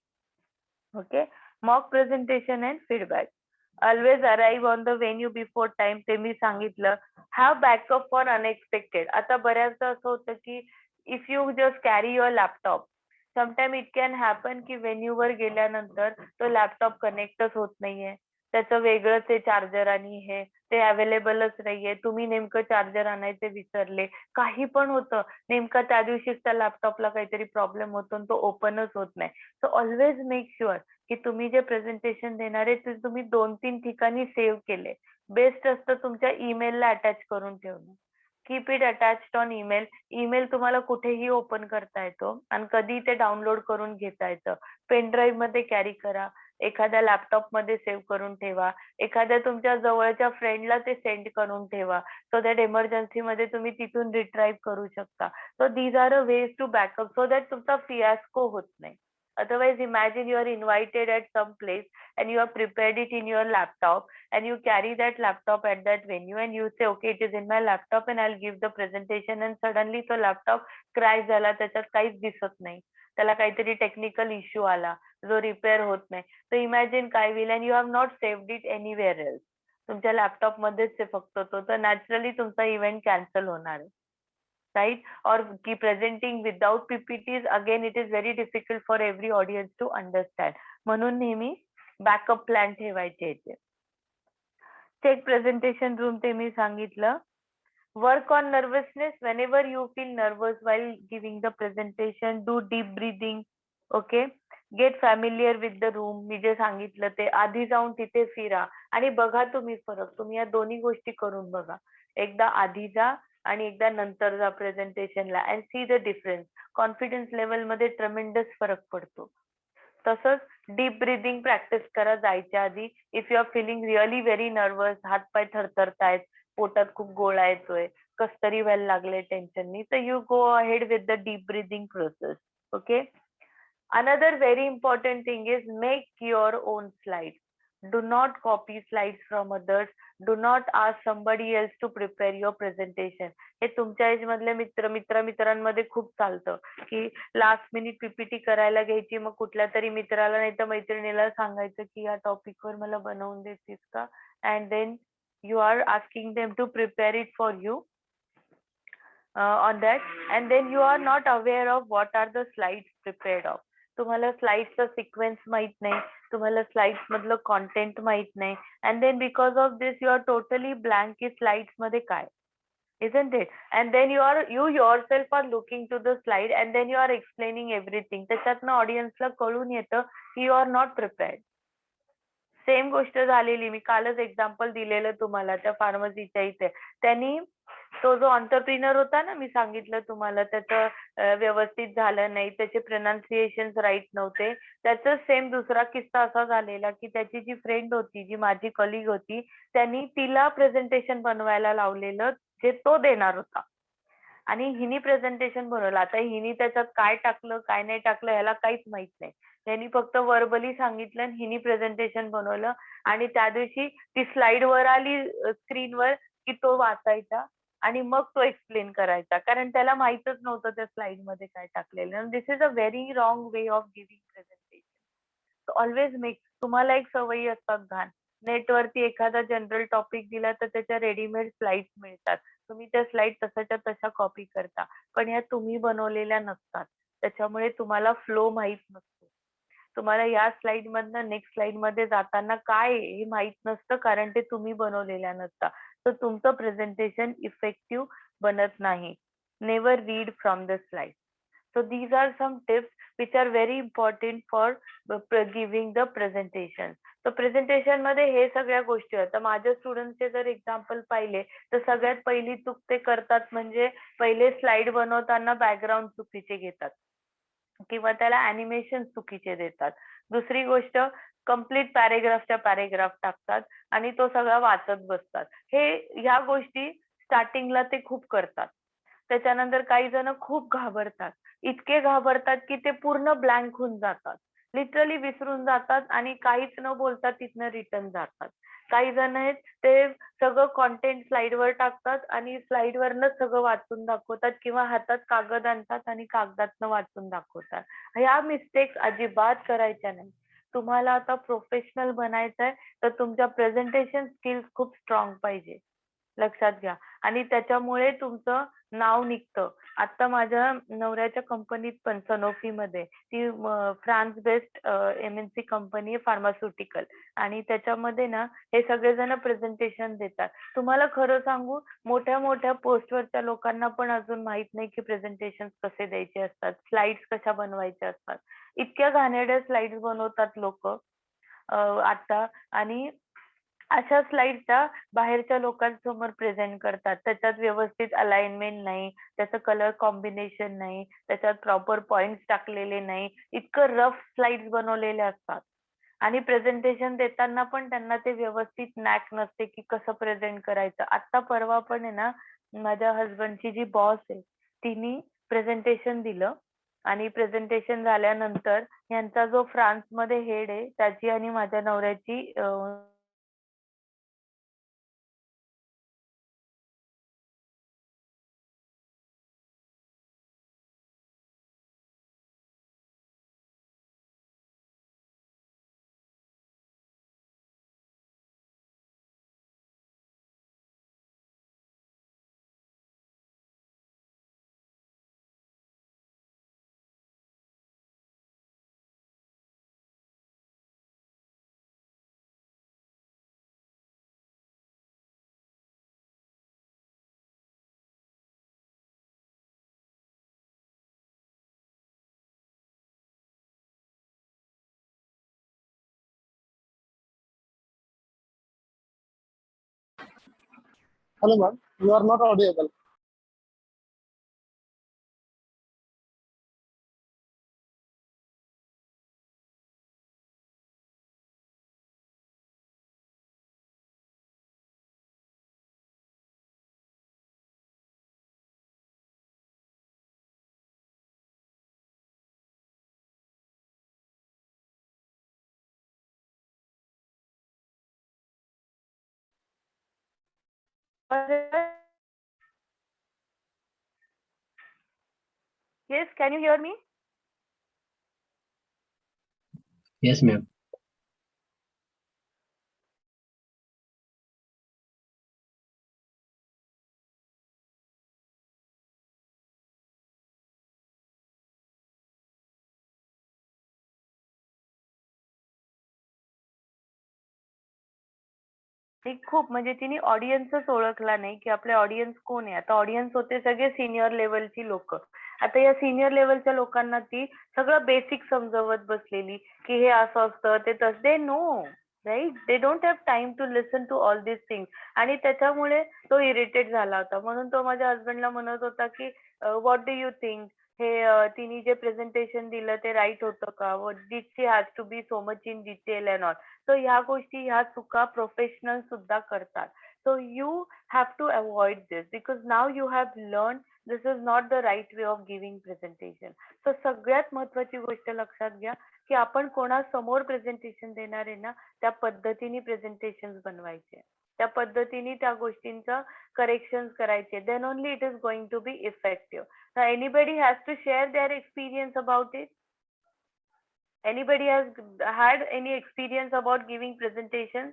Okay. Mock presentation and feedback. Always arrive on the venue before time. ते मी सांगितलं. Have backup for unexpected. आता बऱ्याचदा असं होतं की if you just carry your laptop, sometime it can happen की व्हेन्यूवर गेल्यानंतर तो लॅपटॉप कनेक्टच होत नाहीये, त्याचं वेगळंच आहे चार्जर आणि हे ते अवेलेबलच नाहीये. तुम्ही नेमकं चार्जर आणायचे विसरले, काही पण होतं. नेमका त्या दिवशीच त्या लॅपटॉपला काहीतरी प्रॉब्लेम होतो आणि तो ओपनच होत नाही. सो ऑलवेज मेक शुअर की तुम्ही जे प्रेझेंटेशन देणार आहे ते तुम्ही 2-3 ठिकाणी सेव्ह केले. बेस्ट असतं तुमच्या ईमेलला अटॅच करून ठेवणं. Keep it attached on email. Email तुम्हाला कुठेही ओपन करता येतो आणि कधी ते डाउनलोड करून घेता येतं. पेन ड्राईव्ह मध्ये कॅरी करा, एखाद्या लॅपटॉप मध्ये सेव्ह करून ठेवा, एखाद्या तुमच्या जवळच्या फ्रेंडला ते सेंड करून ठेवा. सो दॅट एमर्जन्सी मध्ये तुम्ही तिथून रिट्राईव्ह करू शकता. So these are a ways to backup so that तुमचा फियास्को होत नाही. Otherwise, imagine you are invited at some place and you have prepared it in your laptop and you carry that laptop at that venue and you say, okay, it is in my laptop and I'll give the presentation and suddenly तो laptop crash झाला, त्याच्यात काहीच दिसत नाही. त्याला काहीतरी technical issue आला जो रिपेअर होत नाही. तर इमॅजिन काय होईल and you have not saved it anywhere else. तुमच्या लॅपटॉप मध्येच आहे फक्त तो, तर नॅचरली तुमचा इव्हेंट कॅन्सल होणार आहे. right? Or presenting without PPTs, again it is very difficult for every audience to understand. म्हणून नेहमी बॅकअप प्लॅन ठेवायचे येते. चेक प्रेझेंटेशन रूम ते मी सांगितलं. Work on nervousness. Whenever you feel nervous while giving the presentation, do deep breathing. Okay. Get familiar with the room. मी जे सांगितलं ते आधी जाऊन तिथे फिरा आणि बघा तुम्ही फरक. तुम्ही या दोन्ही गोष्टी करून बघा. एकदा आधी जा आणि एकदा नंतर जा प्रेझेंटेशनला and see the difference. Confidence level मध्ये ट्रेमेंडस फरक पडतो. तसंच डीप ब्रिदिंग प्रॅक्टिस करा जायच्या आधी. If you are feeling really very nervous, हातपाय थरथरतायत, पोटात खूप गोळा येतोय, कस तरी व्हायला लागले टेन्शननी, तर you go ahead with the deep breathing process. Okay. Another very important thing is make your own slides. Do not copy slides from others. Do not ask somebody else to prepare your presentation. हे तुमच्या age मधले मित्रांमध्ये खूप चालतं की last minute PPT करायला घ्यायची, मग कुठल्या तरी मित्राला नाही तर मैत्रिणीला सांगायचं की या टॉपिकवर मला बनवून देतीस का, and then you are asking them to prepare it for you on that, and then you are not aware of what are the slides prepared of. तुम्हाला स्लाइड्सचा सिक्वेन्स माहित नाही, तुम्हाला स्लाइड्स मधलं कॉन्टेंट माहित नाही, and then because of this you are totally blank की slides मध्ये काय, isn't it? And then you yourself are looking to the slide and then you are explaining everything. त्याच्यातनं ऑडियन्सला कळून येतं की you are not prepared. Same गोष्ट झालेली, मी कालच एक्झाम्पल दिलेलं तुम्हाला त्या फार्मसीच्या इथे. त्यांनी तो जो ऑन्टरप्रिनर होता ना, मी सांगितलं तुम्हाला त्याचं व्यवस्थित झालं नाही, त्याचे प्रोनाउन्सिएशन राईट नव्हते. त्याचा सेम दुसरा किस्सा असा झालेला की त्याची जी फ्रेंड होती, जी माझी कलिग होती, त्यांनी तिला प्रेझेंटेशन बनवायला लावलेलं जे तो देणार होता आणि हिनी प्रेझेंटेशन बनवलं. आता हिनी त्याच्यात काय टाकलं काय नाही टाकलं ह्याला काहीच माहित नाही. त्यांनी फक्त वर्बली सांगितलं आणि हिनी प्रेझेंटेशन बनवलं आणि त्या दिवशी ती स्लाइड वर आली स्क्रीनवर की तो वाचायचा आणि मग तो एक्सप्लेन करायचा, कारण त्याला माहितच नव्हतं त्या स्लाइड मध्ये काय टाकलेलं. This is a very wrong way of giving presentation. Always make. तुम्हाला एक सवयी असतात घाण, नेटवरती एखादा जनरल टॉपिक दिला तर त्याच्या रेडीमेड स्लाइड्स मिळतात, तुम्ही त्या स्लाइड तसाच्या तशा कॉपी करता, पण या तुम्ही बनवलेल्या नसतात. त्याच्यामुळे तुम्हाला फ्लो माहित नसतो. तुम्हाला या स्लाइड मधनं नेक्स्ट स्लाइड मध्ये जाताना काय हे माहित नसतं, कारण ते तुम्ही बनवलेल्या नसता. तर तुमचं प्रेझेंटेशन इफेक्टिव्ह बनत नाही. Never read from the slide. So these are some tips which are very important for giving the presentation. So presentation मध्ये हे सगळ्या गोष्टी आहेत. तर माझ्या स्टुडंटचे जर एक्झाम्पल पाहिले तर सगळ्यात पहिली चूक ते करतात म्हणजे पहिले स्लाइड बनवताना बॅकग्राऊंड चुकीचे घेतात किंवा त्याला अॅनिमेशन चुकीचे देतात. दुसरी गोष्ट, कंप्लीट पॅरेग्राफच्या पॅरेग्राफ टाकतात आणि तो सगळा वाचत बसतात. ह्या गोष्टी स्टार्टिंगला ते खूप करतात. त्याच्यानंतर काही जण खूप घाबरतात, इतके घाबरतात की ते पूर्ण ब्लँक होऊन जातात, लिटरली विसरून जातात आणि काहीच न बोलता तिथनं रिटर्न जातात. काही जण आहेत ते सगळं कॉन्टेंट स्लाइडवर टाकतात आणि स्लाइडवरनच सगळं वाचून दाखवतात किंवा हातात कागद आणतात आणि कागदातनं वाचून दाखवतात. ह्या मिस्टेक्स अजिबात करायच्या नाही. तुम्हाला आता प्रोफेशनल बनायचंय तर तुमच्या प्रेझेंटेशन स्किल्स खूप स्ट्रॉंग पाहिजे, लक्षात घ्या. आणि त्याच्यामुळे तुमचं नाव निघतं. आता माझ्या नवऱ्याच्या कंपनीत पण सनोफी मध्ये, ती फ्रान्स बेस्ड MNC कंपनी आहे फार्मास्युटिकल, आणि त्याच्यामध्ये ना हे सगळेजण प्रेझेंटेशन देतात. तुम्हाला खरं सांगू, मोठ्या मोठ्या पोस्टवरच्या लोकांना पण अजून माहित नाही की प्रेझेंटेशन कसे द्यायचे असतात, स्लाइड्स कशा बनवायच्या असतात. इतक्या घाणेरड्या स्लाइड्स बनवतात लोक आता, आणि अशा स्लाइडच्या बाहेरच्या लोकांसमोर प्रेझेंट करतात. त्याच्यात व्यवस्थित अलाइनमेंट नाही, त्याचं कलर कॉम्बिनेशन नाही, त्याच्यात प्रॉपर पॉइंट्स टाकलेले नाही, इतकं रफ स्लाइड्स बनवलेले असतात. आणि प्रेझेंटेशन देताना पण त्यांना ते व्यवस्थित नॅक नसते की कसं प्रेझेंट करायचं. आता परवा पण आहे ना, माझ्या हसबंडची जी बॉस आहे तिने प्रेझेंटेशन दिलं आणि प्रेझेंटेशन झाल्यानंतर यांचा जो फ्रान्समध्ये हेड आहे त्याची आणि माझ्या नवऱ्याची Hello, ma'am. You are not audible. Yes, can you hear me? Yes, ma'am. ती खूप म्हणजे तिने ऑडियन्सच ओळखला नाही की आपले ऑडियन्स कोण आहे. आता ऑडियन्स होते सगळे सिनियर लेवलची लोक. आता या सिनियर लेवलच्या लोकांना ती सगळं बेसिक समजवत बसलेली की हे असं असतं ते तसं. They know right, they don't have time to listen to all this things. आणि त्याच्यामुळे तो इरिटेट झाला होता. म्हणून तो माझ्या हसबंडला म्हणत होता की व्हॉट डू यू थिंक, हे तिने जे प्रेझेंटेशन दिलं ते राईट होतं का, did she has to be so much in detail and all. So ह्या गोष्टी ह्या चुका प्रोफेशनल सुद्धा करतात. So you have to avoid this because now you have learn this is not the right way of giving presentation. So सगळ्यात महत्वाची गोष्ट लक्षात घ्या की आपण कोणासमोर प्रेझेंटेशन देणार आहे ना त्या पद्धतीने प्रेझेंटेशन बनवायचे, त्या पद्धतीने त्या गोष्टींचं करेक्शन करायचे. Then only it is going to be effective. Anybody has to share their experience about it? Anybody has had any experience about giving presentations?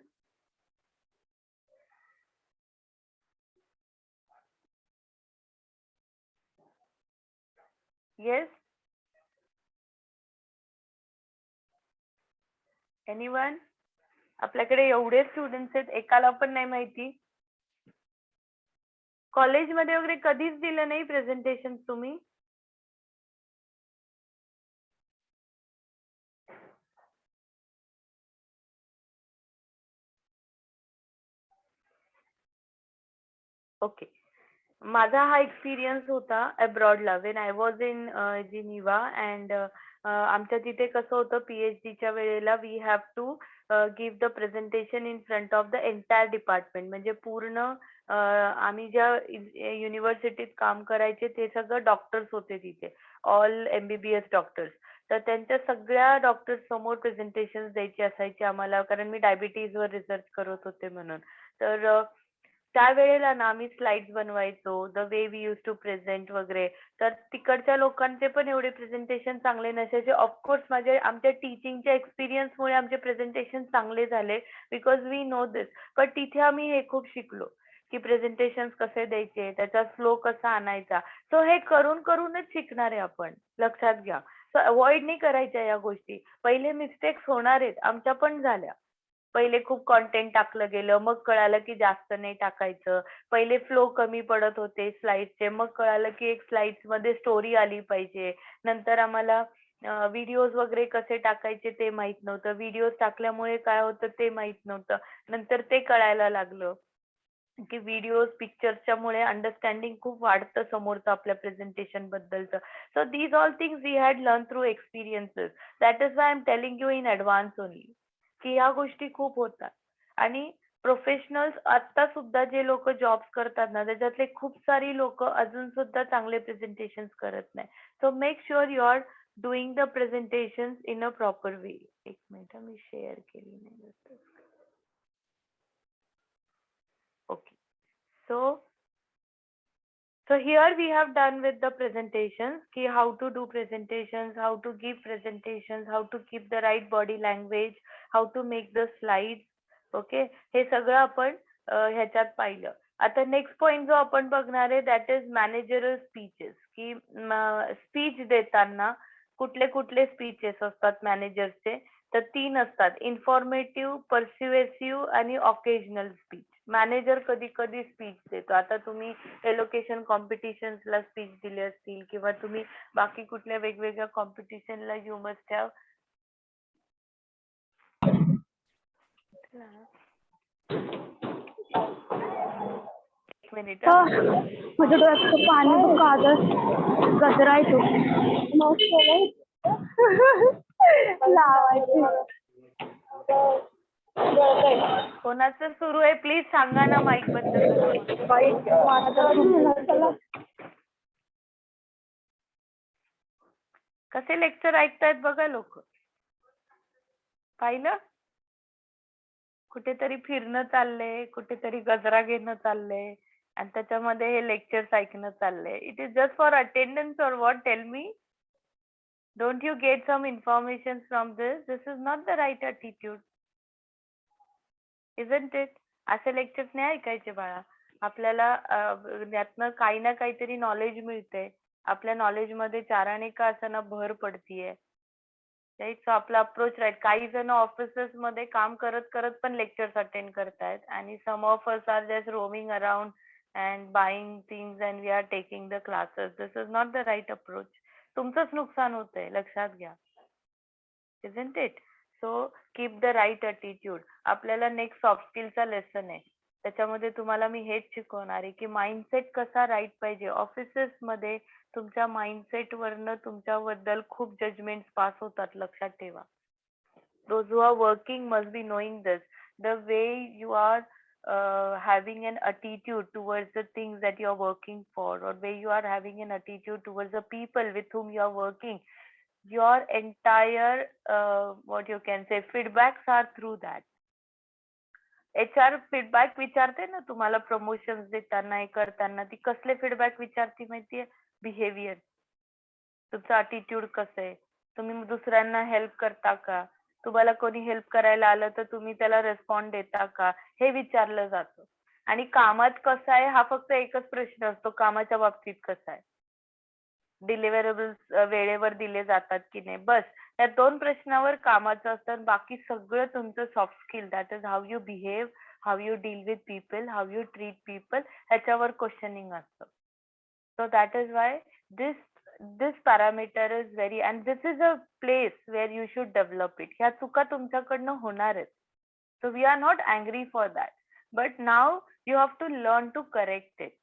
Yes? Anyone? आपल्याकडे एवढे स्टुडंट्स आहेत, एकाला पण नाही माहिती. कॉलेजमध्ये वगैरे कधीच दिलं नाही प्रेझेंटेशन तुम्ही? ओके. माझा हा एक्सपिरियन्स होता अब्रॉडला when I was in Geneva. And आमच्या तिथे कसं होतं PhDच्या वेळेला we have to give the presentation in front of the entire department. म्हणजे पूर्ण आम्ही ज्या युनिव्हर्सिटीत काम करायचे ते सगळं डॉक्टर्स होते तिथे, ऑल MBBS डॉक्टर्स. तर त्यांच्या सगळ्या डॉक्टर्स समोर प्रेझेंटेशन द्यायची असायची आम्हाला, कारण मी डायबिटीजवर रिसर्च करत होते म्हणून. तर त्यावेळेला ना आम्ही स्लाइड्स बनवायचो, the way we use to present वगैरे. तर तिकडच्या लोकांचे पण एवढे प्रेझेंटेशन चांगले नसायचे. ऑफकोर्स आमच्या टीचिंगच्या एक्सपिरियन्समुळे आमचे प्रेझेंटेशन चांगले झाले बिकॉज वी नो दिस. पण तिथे आम्ही हे खूप शिकलो की प्रेझेंटेशन कसे द्यायचे, त्याचा फ्लो कसा आणायचा. सो हे करून करूनच शिकणार आहे आपण, लक्षात घ्या. सो अवॉइड नाही करायच्या या गोष्टी. पहिले मिस्टेक्स होणार आहेत, आमच्या पण झाल्या. पहिले खूप कॉन्टेंट टाकलं गेलं, मग कळालं की जास्त नाही टाकायचं. पहिले फ्लो कमी पडत होते स्लाइड्सचे, मग कळालं की एक स्लाइड्स मध्ये स्टोरी आली पाहिजे. नंतर आम्हाला व्हिडिओज वगैरे कसे टाकायचे ते माहित नव्हतं. व्हिडिओज टाकल्यामुळे काय होतं ते माहित नव्हतं. नंतर ते कळायला लागलं की व्हिडिओज पिक्चर्सच्या मुळे अंडरस्टँडिंग खूप वाढतं समोरचं आपल्या प्रेझेंटेशन बद्दलचं. So these all things we had learn through experiences. That is why I am telling you in advance only की ह्या गोष्टी खूप होतात. आणि प्रोफेशनल्स आता सुद्धा जे लोक जॉब्स करतात ना त्याच्यातले खूप सारी लोक अजून सुद्धा चांगले प्रेझेंटेशन करत नाही. So make sure you are doing the presentation in a proper way. एक मिनिट, मी शेअर केली नाही. Okay. So here we have done with the presentations, ki how to do presentations, how to give presentations, how to keep the right body language, how to make the slides. Okay, हे सगळं आपण ह्याच्यात पाहिलं. आता next point जो आपण बघणार आहे दॅट इज मॅनेजरल स्पीचेस. की स्पीच देताना कुठले कुठले स्पीचेस असतात मॅनेजरचे. तर 3 असतात: इन्फॉर्मेटिव्ह, पर्स्युएसिव्ह आणि ऑकेजनल स्पीच. मॅनेजर कधी कधी स्पीच देतो. आता तुम्ही एलोकेशन कॉम्पिटिशन्सला स्पीच दिले असतील किंवा तुम्ही बाकी कुठल्या वेगवेगळ्या कॉम्पिटिशनला यू मस्ट हॅव मिनिट. माझ्या डोळ्यात पाणी तो कागद गजरा आहे तो लावायची. कोणाचं सुरू आहे प्लीज सांगा ना, माईक बंद करा मला. कसे लेक्चर ऐकतायत बघा लोक. पाहिलं, कुठेतरी फिरणं चाललंय, कुठेतरी गजरा घेणं चाललंय आणि त्याच्यामध्ये हे लेक्चर्स ऐकणं चाललंय. It is just for attendance और what? Tell me. Don't you get some information from this? This is not the right attitude, isn't it? असे लेक्चर्स नाही ऐकायचे बाळा. आपल्याला यातनं काही ना काहीतरी नॉलेज मिळते. आपल्या नॉलेज मध्ये चाराने का असताना भर पडतीये. राईट. सो आपला अप्रोच राईट. काही जण ऑफिसेस मध्ये काम करत करत पण लेक्चर्स अटेंड करतायत आणि some of us are just roaming around and buying things and we are taking the classes. This is not the right approach. तुमचंच नुकसान होतंय, लक्षात घ्या. isn't it? So keep the right attitude. आपल्याला next soft स्किलचा lesson आहे, त्याच्यामध्ये तुम्हाला मी हेच शिकवणार आहे की माइंडसेट कसा राईट पाहिजे. ऑफिसेस मध्ये तुमच्या माइंडसेट वरनं तुमच्याबद्दल खूप जजमेंट्स पास होतात, लक्षात ठेवा. Those who are working must be knowing this. The way you are having an attitude towards the things that you are working for, or way you are having an attitude towards the people with whom you are working, your entire what you can say feedbacks are through that. HR feedback विचारते ना तुम्हाला promotions देताना, हे करताना. ती कसले feedback विचारते माहितीये? बिहेवियर. तुमचं अटिट्यूड कसं आहे, तुम्ही दुसऱ्यांना हेल्प करता का, तुम्हाला कोणी हेल्प करायला आलं तर तुम्ही त्याला रिस्पॉन्ड देता का, हे विचारलं जातं. आणि कामात कसं आहे हा फक्त एकच प्रश्न असतो, कामाच्या बाबतीत कसं आहे, डिलिव्हरेबल्स वेळेवर दिले जातात की नाही, बस या दोन प्रश्नावर कामाचं असतं. बाकी सगळं तुमचं soft skill, that is how you behave, how you deal with people, how you treat people, ह्याच्यावर क्वेश्चनिंग असतं. So that is Y this parameter is very, and this is a place where you should develop it. ह्या चुका तुमच्याकडनं होणारच. So we are not angry for that, but now you have to learn to correct it.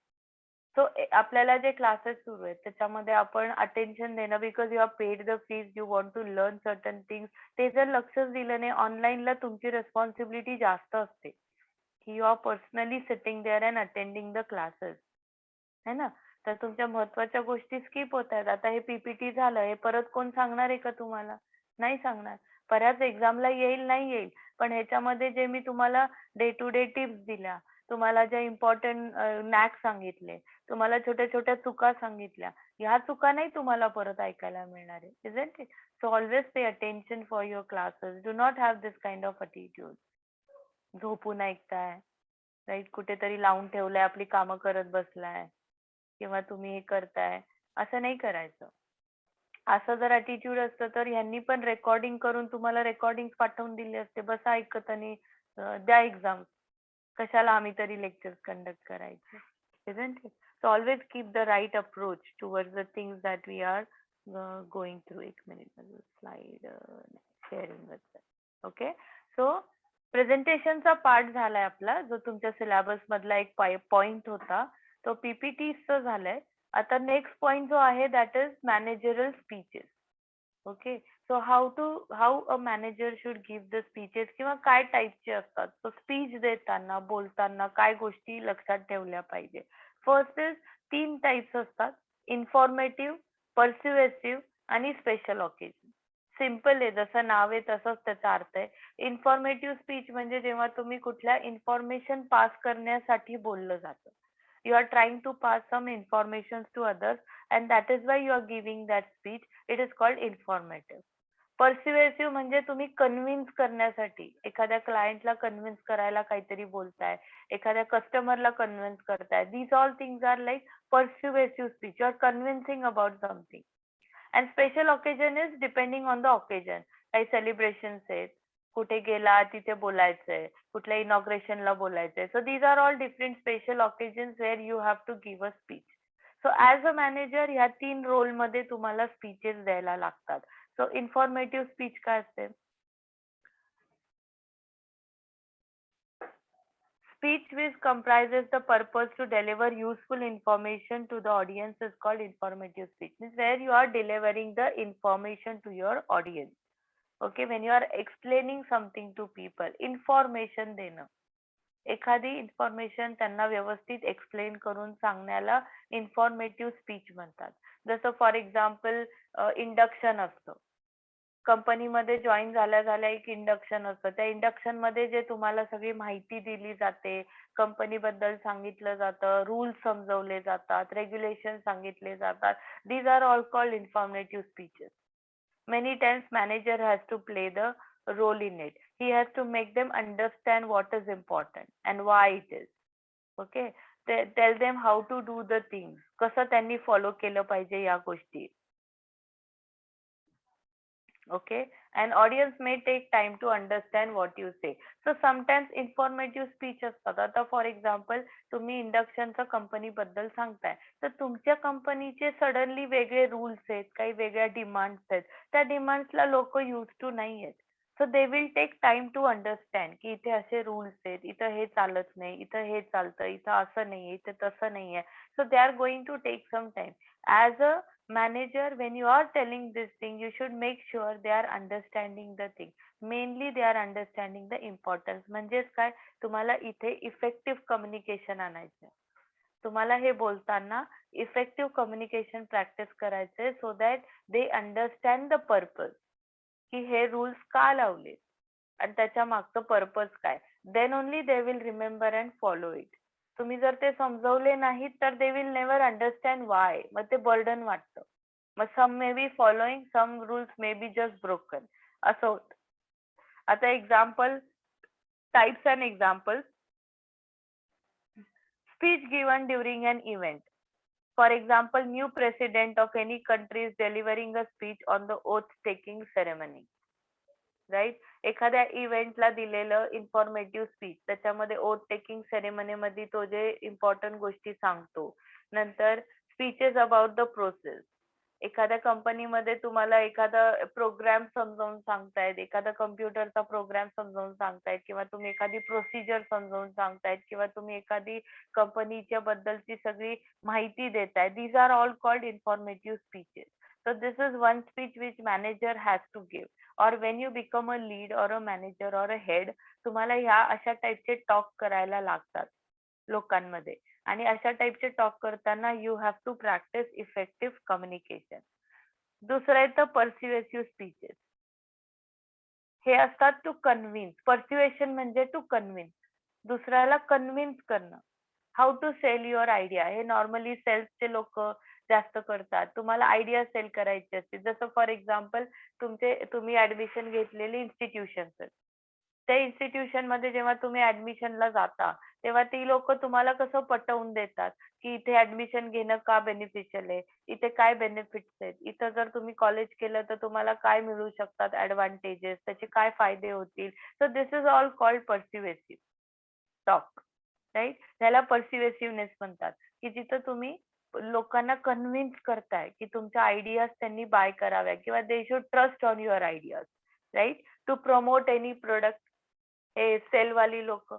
So आपल्याला जे classes सुरू आहेत त्याच्यामध्ये आपण अटेन्शन देणं, because you are paid the fees, you want to learn certain things. ते जर लक्षच दिलं नाही, ऑनलाईनला तुमची रेस्पॉन्सिबिलिटी जास्त असते की you are personally sitting there and attending the classes, है ना. तर तुमच्या महत्वाच्या गोष्टी स्किप होत आहेत. आता हे पीपीटी झालं, हे परत कोण सांगणार आहे का तुम्हाला? नाही सांगणार. बऱ्याच एक्झामला येईल नाही येईल, पण ह्याच्यामध्ये जे मी तुम्हाला डे टू डे टिप्स दिल्या, तुम्हाला ज्या इम्पॉर्टंट नॅक सांगितले, तुम्हाला छोट्या छोट्या चुका सांगितल्या, ह्या चुका नाही तुम्हाला परत ऐकायला मिळणार आहे, isn't it? So always pay attention for your classes. Do not have this kind of attitude. झोपून ऐकताय, राईट, कुठेतरी लावून ठेवलंय, आपली कामं करत बसलाय किंवा तुम्ही हे करताय, असं नाही करायचं. असं जर ॲटिट्यूड असतं तर ह्यांनी पण रेकॉर्डिंग करून तुम्हाला रेकॉर्डिंग पाठवून दिले असते, बसा ऐकत आणि द्या एक्झाम. कशाला आम्ही तरी लेक्चर्स कंडक्ट करायचे, isn't it? So always keep the right approach towards the things that we are going through. एक minute, slide sharing. Okay, so प्रेझेंटेशनचा पार्ट झालाय आपला, जो तुमच्या सिलेबस मधला एक पॉइंट होता, तो पीपीटीचा झालाय. आता नेक्स्ट पॉइंट जो आहे that is managerial speeches. Okay, so how a manager should give the speeches, किंवा काय टाईपचे असतात. सो स्पीच देताना, बोलताना काय गोष्टी लक्षात ठेवल्या पाहिजे. फर्स्ट इज 3 टाईप्स असतात, इन्फॉर्मेटिव्ह, पर्स्युएसिव्ह आणि स्पेशल ऑकेजन. सिम्पल आहे, जसं नाव आहे तसंच त्याचा अर्थ आहे. इन्फॉर्मेटिव्ह स्पीच म्हणजे जेव्हा तुम्ही कुठल्या इन्फॉर्मेशन पास करण्यासाठी बोललं जातं. You are trying to pass some information to others and that is why you are giving that speech. It is called informative. Persuasive म्हणजे तुम्ही कन्व्हिन्स करण्यासाठी, एखाद्या क्लायंटला कन्व्हिन्स करायला काहीतरी बोलताय, एखाद्या कस्टमरला कन्व्हिन्स करताय. These all things are like persuasive speech. You are convincing about something. And special occasion is depending on the occasion. काही सेलिब्रेशन्स आहेत, कुठे गेला तिथे बोलायचंय, कुठल्या इनॉग्रेशनला बोलायचंय. So these are all different special occasions where you have to give a speech. So as a manager ह्या 3 रोल मध्ये तुम्हाला स्पीचेस द्यायला लागतात. सो इन्फॉर्मेटिव्ह स्पीच काय असते, speech which comprises the purpose to deliver useful information to the audience is called informative speech. Means where you are delivering the information to your audience. Okay, when you are explaining something to people, information देणं, एखादी information त्यांना व्यवस्थित explain करून सांगण्याला informative speech म्हणतात. जसं for example induction असतं, कंपनीमध्ये join झाल्या एक इंडक्शन असतं. त्या इंडक्शन मध्ये जे तुम्हाला सगळी माहिती दिली जाते, कंपनी बद्दल सांगितलं जातं, रूल्स समजवले जातात, रेग्युलेशन सांगितले जातात. These are all called informative speeches. Many times manager has to play the role in it. He has to make them understand what is important and why it is. Okay, tell them how to do the things, कसं त्यांनी follow केलं पाहिजे या गोष्टी. Okay, and audience may take time to understand what you say. So sometimes informative speech असतात. आता for example तुम्ही इंडक्शनच्या company बद्दल सांगताय, तर तुमच्या कंपनीचे सडनली वेगळे रूल्स आहेत, काही वेगळ्या डिमांड्स आहेत. त्या डिमांड्सला लोक यूज टू नाही आहेत. So they will take time to understand की इथे असे रूल्स आहेत, इथं हे चालत नाही, इथं हे चालतं, इथं असं नाहीये, इथे तसं नाहीये. So they are going to take some time. As a manager, when you are telling this thing, you should make sure they are understanding the thing. Mainly they are understanding the importance. म्हणजेच काय, तुम्हाला इथे effective communication आणायचं. तुम्हाला हे बोलताना effective communication practice करायचंय, so that they understand the purpose, की हे रूल्स का लावले आणि त्याच्या मागचं पर्पज काय. Then only they will remember and follow it. तुम्ही जर ते समजवले नाहीत तर they will never understand why. मग ते बर्डन वाटतं. मग some may be following, some rules may be just broken, असं होतं. आता example, types and examples. Speech given during an event. For example, new president of any country is delivering a speech on the oath taking ceremony. Right, एखाद्या इव्हेंटला दिलेलं informative speech, त्याच्यामध्ये oath taking ceremony मध्ये तो जे important गोष्टी सांगतो. नंतर स्पीचेस अबाउट द प्रोसेस. एखाद्या कंपनीमध्ये तुम्हाला एखादा प्रोग्राम समजावून सांगतायत, एखादा कम्प्युटरचा प्रोग्राम समजावून सांगतायत, किंवा तुम्ही एखादी प्रोसिजर समजावून सांगतायत, किंवा तुम्ही एखादी कंपनीच्या बद्दलची सगळी माहिती देताय. These are all called informative speeches. So this is one speech which manager has to give. Or when you become a lead or a manager or a head, तुम्हाला ह्या अशा टाइपचे टॉक करायला लागतात लोकांमध्ये. आणि अशा टाइपचे टॉक करताना you have to practice effective communication. दुसरं येतं पर्स्युएसिव्ह स्पीचेस. हे असतात टू कन्व्हिन्स. पर्स्युएशन म्हणजे टू कन्व्हिन्स, दुसऱ्याला कन्व्हिन्स करणं. How to sell your idea. हे नॉर्मली सेल्सचे लोक जास्त करतात. तुम्हाला आयडिया सेल करायची असते. जसं फॉर एक्झाम्पल, तुम्ही ऍडमिशन घेतलेली इन्स्टिट्यूशन, त्या इन्स्टिट्यूशन मध्ये जेव्हा तुम्ही ऍडमिशनला जाता, तेव्हा ती लोक तुम्हाला कसं पटवून देतात की इथे ऍडमिशन घेणं का बेनिफिशियल आहे, इथे काय बेनिफिट्स आहेत, इथं जर तुम्ही कॉलेज केलं तर तुम्हाला काय मिळू शकतात ऍडव्हान्टेजेस, त्याचे काय फायदे होतील. So this is all called persuasive talk. Right, त्याला पर्स्युएसिव्हनेस म्हणतात, की जिथं तुम्ही लोकांना कन्व्हिन्स करताय की तुमच्या आयडियाज त्यांनी बाय कराव्या, किंवा they should trust on your ideas. Right, to promote any product. हे सेलवाली लोक,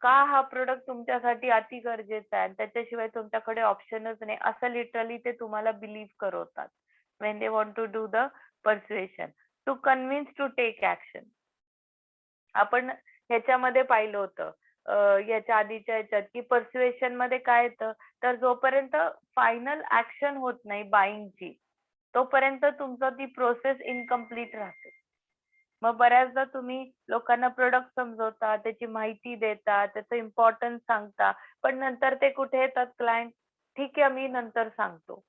का हा प्रोडक्ट तुमच्यासाठी अति गरजेचा आहे, त्याच्याशिवाय तुमच्याकडे ऑप्शनच नाही, असं लिटरली ते तुम्हाला बिलीव्ह करवतात. When they want to do the persuasion. To convince to take action. आपण ह्याच्यामध्ये पाहिलं होतं याच्या आधीच्या ह्याच्यात, की पर्स्युएशन मध्ये काय येतं, तर जोपर्यंत फायनल ऍक्शन होत नाही बाईंगची, तोपर्यंत तुमचं ती प्रोसेस इनकम्प्लीट राहते. मग बऱ्याचदा तुम्ही लोकांना प्रोडक्ट समजवता, त्याची माहिती देता, त्याचं इम्पॉर्टन्स सांगता, पण नंतर ते कुठे येतात, क्लायंट, ठीक आहे आम्ही नंतर सांगतो,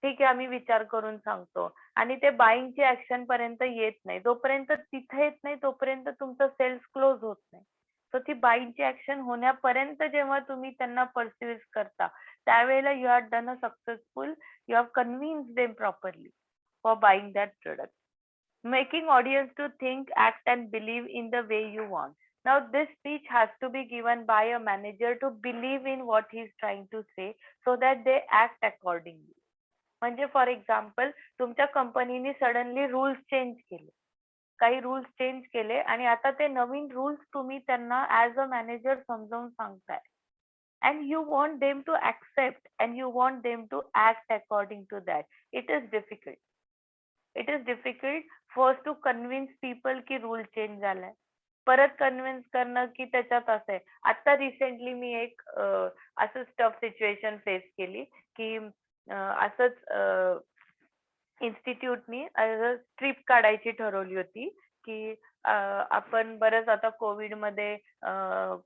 ठीक आहे आम्ही विचार करून सांगतो, आणि ते बाईंगची ऍक्शन पर्यंत येत नाही. जोपर्यंत तिथे येत नाही तोपर्यंत तुमचं सेल्स क्लोज होत नाही. सो ती बाईंगची ऍक्शन होण्यापर्यंत जेव्हा तुम्ही त्यांना पर्स्युएस करता, त्यावेळेला you are done a successful, you have convince them properly for buying that product. Making audience to think, act and believe in the way you want. Now this speech has to be given by a manager to believe in what he is trying to say, so that they act accordingly. म्हणजे for example, तुमच्या कंपनीने suddenly rules change केले, काही rules change केले आणि आता ते नवीन rules तुम्ही त्यांना ऍज अ मॅनेजर समजावून सांगताय. And you want them to accept and you want them to act according to that. It is difficult. It is difficult first to convince people की rule change झालाय. परत convince करणं की त्याच्यात असं आहे. आता रिसेंटली मी एक असंच टफ सिच्युएशन फेस केली की असंच इन्स्टिट्यूटनी ट्रिप काढायची ठरवली होती की आपण बरंच आता कोविडमध्ये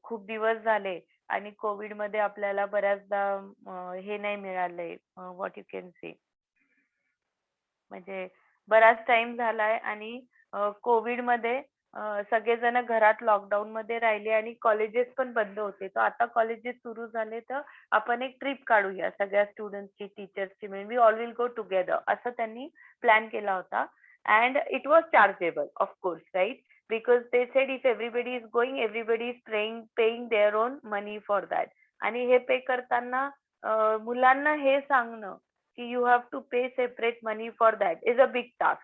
खूप दिवस झाले आणि कोविडमध्ये आपल्याला बऱ्याचदा हे नाही मिळालंय, व्हॉट यू कॅन से, म्हणजे बराच टाइम झालाय आणि कोविडमध्ये सगळेजण घरात लॉकडाऊन मध्ये राहिले आणि कॉलेजेस पण बंद होते. तर आता कॉलेजेस सुरू झाले तर आपण एक ट्रिप काढूया सगळ्या स्टुडंट्सची, टीचर्सची मिळून. We all will go together असं त्यांनी प्लॅन केला होता. And it was chargeable of course, right, because they said if everybody is going, everybody is paying their own money for that. आणि हे पे करताना मुलांना हे सांगणं की you have to pay separate money for that is a big task,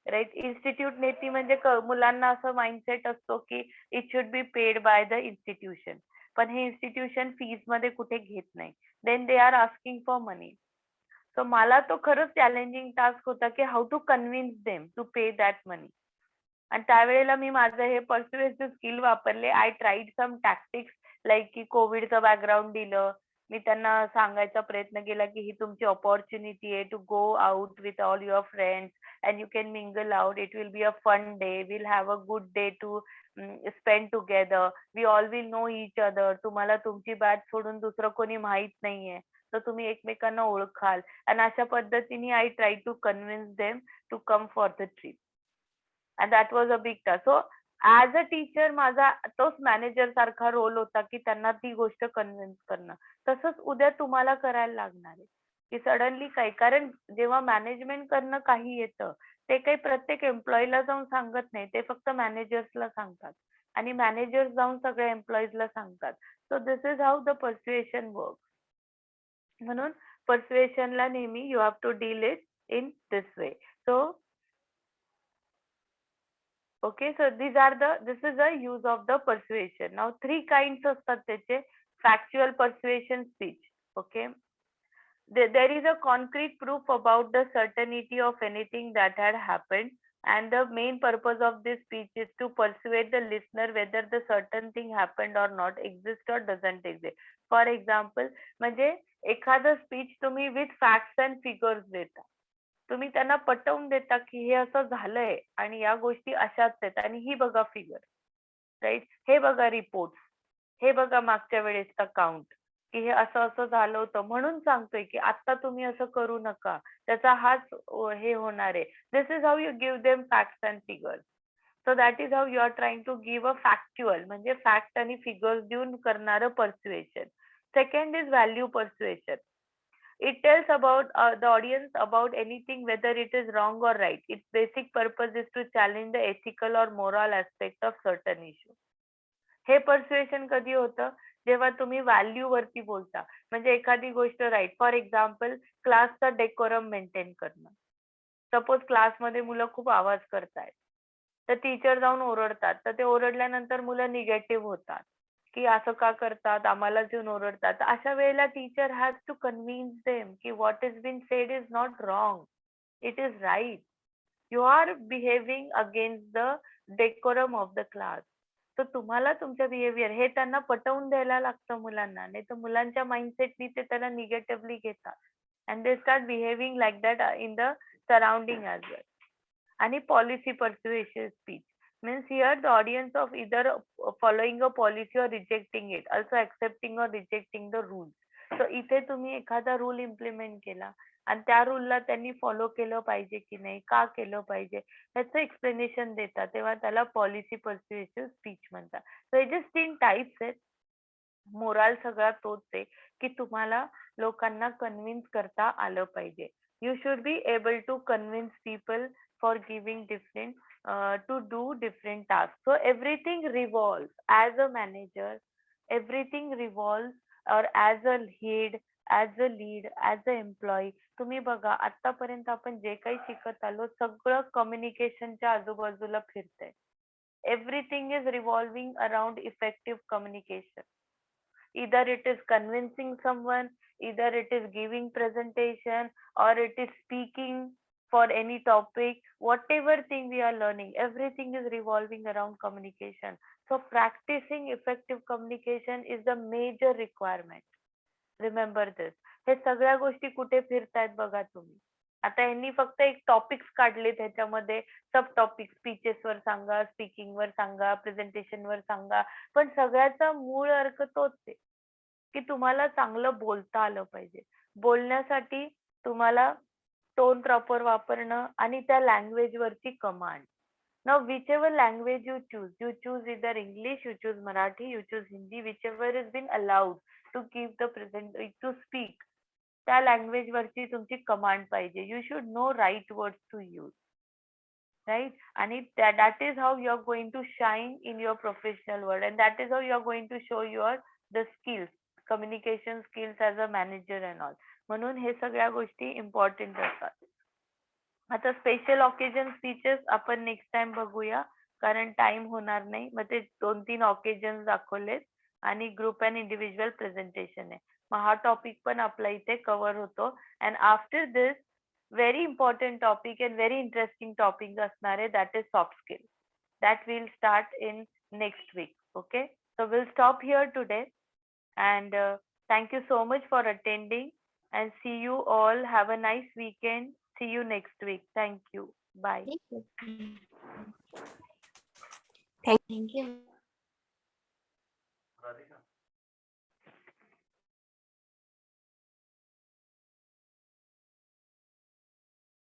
right? Institute नेती म्हणजे मुलांना असं माइंडसेट असतो की it should be paid by the institution, पण हे इन्स्टिट्यूशन फीज मध्ये कुठे घेत नाही. Then they are asking for money. So मला तो खरंच चॅलेंजिंग टास्क होता की how to convince them to pay that money. आणि त्यावेळेला मी माझं हे पर्स्युएसिव्ह स्किल वापरले. I tried some tactics like की कोविडचं बॅकग्राऊंड दिलं. मी त्यांना सांगायचा प्रयत्न केला की ही तुमची ऑपॉर्च्युनिटी आहे to go out with all your friends and you can mingle out. It will be a fun day. Will have a good day to spend together. We all will know each other. तुम्हाला तुमची batch सोडून दुसरं कोणी माहित नाहीये, तर तुम्ही एकमेकांना ओळखाल. आणि अशा पद्धतीने I try to convince them to come for the trip. and that was a big task. So as a teacher माझा तोच मॅनेजर सारखा रोल होता की त्यांना ती गोष्ट कन्व्हिन्स करणं. तसंच उद्या तुम्हाला करायला लागणार आहे की सडनली काय, कारण जेव्हा मॅनेजमेंट करणं काही येतं ते काही प्रत्येक एम्प्लॉईला जाऊन सांगत नाही, ते फक्त मॅनेजर्सला सांगतात आणि मॅनेजर्स जाऊन सगळ्या एम्प्लॉईजला सांगतात. So this is how the persuasion work. म्हणून पर्स्युएशनला नेहमी you have to deal it in this way. So okay, so this is the use of the persuasion. Now 3 kinds असतात त्याचे. Factual persuasion speech. Okay, there is a concrete proof about the certainty of anything that had happened, and the main purpose of this speech is to persuade the listener whether the certain thing happened or not, exist or doesn't exist. For example, म्हणजे एखादं speech तुम्ही with facts and figures देता. तुम्ही त्यांना पटवून देता की हे असं झालंय आणि या गोष्टी अशाच आहेत आणि ही बघा फिगर, राईट, हे बघा रिपोर्ट, हे बघा मागच्या वेळेसचा काउंट, की हे असं असं झालं होतं म्हणून सांगतोय की आता तुम्ही असं करू नका, त्याचा हाच हे होणार आहे. This is how you give them facts and figures. So that is how you are trying to give a factual, म्हणजे फॅक्ट आणि फिगर्स देऊन करणारं persuasion. Second is value persuasion. It tells about the audience about anything, whether it is wrong or right. Its basic purpose is to challenge the ethical or moral aspect of certain issue. हे पर्स्युएशन कधी होतं, जेव्हा तुम्ही value वरती बोलता. म्हणजे एखादी गोष्ट राईट, फॉर एक्झाम्पल क्लासचा डेकोरम मेंटेन करणं. सपोज क्लासमध्ये मुलं खूप आवाज करतायत, तर टीचर जाऊन ओरडतात, तर ते ओरडल्यानंतर मुलं निगेटिव्ह होतात की असं का करतात, आम्हालाच येऊन ओरडतात. अशा वेळेला teacher has to convince them की what is been said is not wrong, it is right. You are behaving against the decorum of the class. तर तुम्हाला तुमचं बिहेवियर हे त्यांना पटवून द्यायला लागतं मुलांना, नाही तर मुलांच्या माइंडसेटनी ते त्याला निगेटिव्हली घेतात and they start behaving like that in the surrounding as well. आणि policy persuasion speech means here the audience of either following a policy or rejecting it, also accepting or rejecting the rules. So इथे तुम्ही एखादा rule implement केला आणि त्या रूलला त्यांनी follow केलं पाहिजे की नाही, का केलं पाहिजे, त्याचं एक्सप्लेनेशन देतात, तेव्हा त्याला पॉलिसी पर्स्युएशन स्पीच म्हणतात. सो हे जे 3 टाइप्स आहेत. मोराल सगळा तोच आहे की तुम्हाला लोकांना कन्व्हिन्स करता आलं पाहिजे. You should be able to convince people for giving different to do different tasks. So everything revolves as a manager, everything revolves, or as a head, as a lead, as a employee. तुम्ही बघा आतापर्यंत आपण जे काही शिकत आलो सगळं कम्युनिकेशनच्या आजूबाजूला फिरतंय. Everything is revolving around effective communication. Either it is convincing someone, either it is giving presentation, or it is speaking for any topic. Whatever thing we are learning, everything is revolving around communication. So practicing effective communication is the major requirement. Remember this. हे सगळ्या गोष्टी कुठे फिरतायत बघा तुम्ही. आता यांनी फक्त एक टॉपिक्स काढले, त्याच्यामध्ये सब टॉपिक स्पीचेस वर सांगा, स्पीकिंग वर सांगा, प्रेझेंटेशन वर सांगा, पण सगळ्याचा मूळ अर्थ तोच आहे की तुम्हाला चांगलं बोलता आलं पाहिजे. बोलण्यासाठी तुम्हाला टोन प्रॉपर वापरणं आणि त्या लँग्वेज वरची command. Now whichever language you choose either English, you choose Marathi, you choose Hindi, whichever has been allowed to give the to speak. त्या लँग्वेज वरची तुमची कमांड पाहिजे. You should know right words to use. Right? And that is how you are going to shine in your professional world, and that is how you are going to show the skills, communication skills as a manager and all. म्हणून हे सगळ्या गोष्टी important असतात. आता special occasion speeches आपण next time बघूया, कारण time होणार नाही. मग ते 2-3 ऑकेजन दाखवलेत आणि ग्रुप अँड इंडिव्हिज्युअल प्रेझेंटेशन आहे. मग हा टॉपिक पण आपला इथे कव्हर होतो. And after this very important topic and very interesting topic असणार आहे, that is soft skill. That will start in next week. Okay, so will stop here today and thank you so much for attending and see you all. Have a nice weekend. See you next week. Thank you. Bye. Thank you.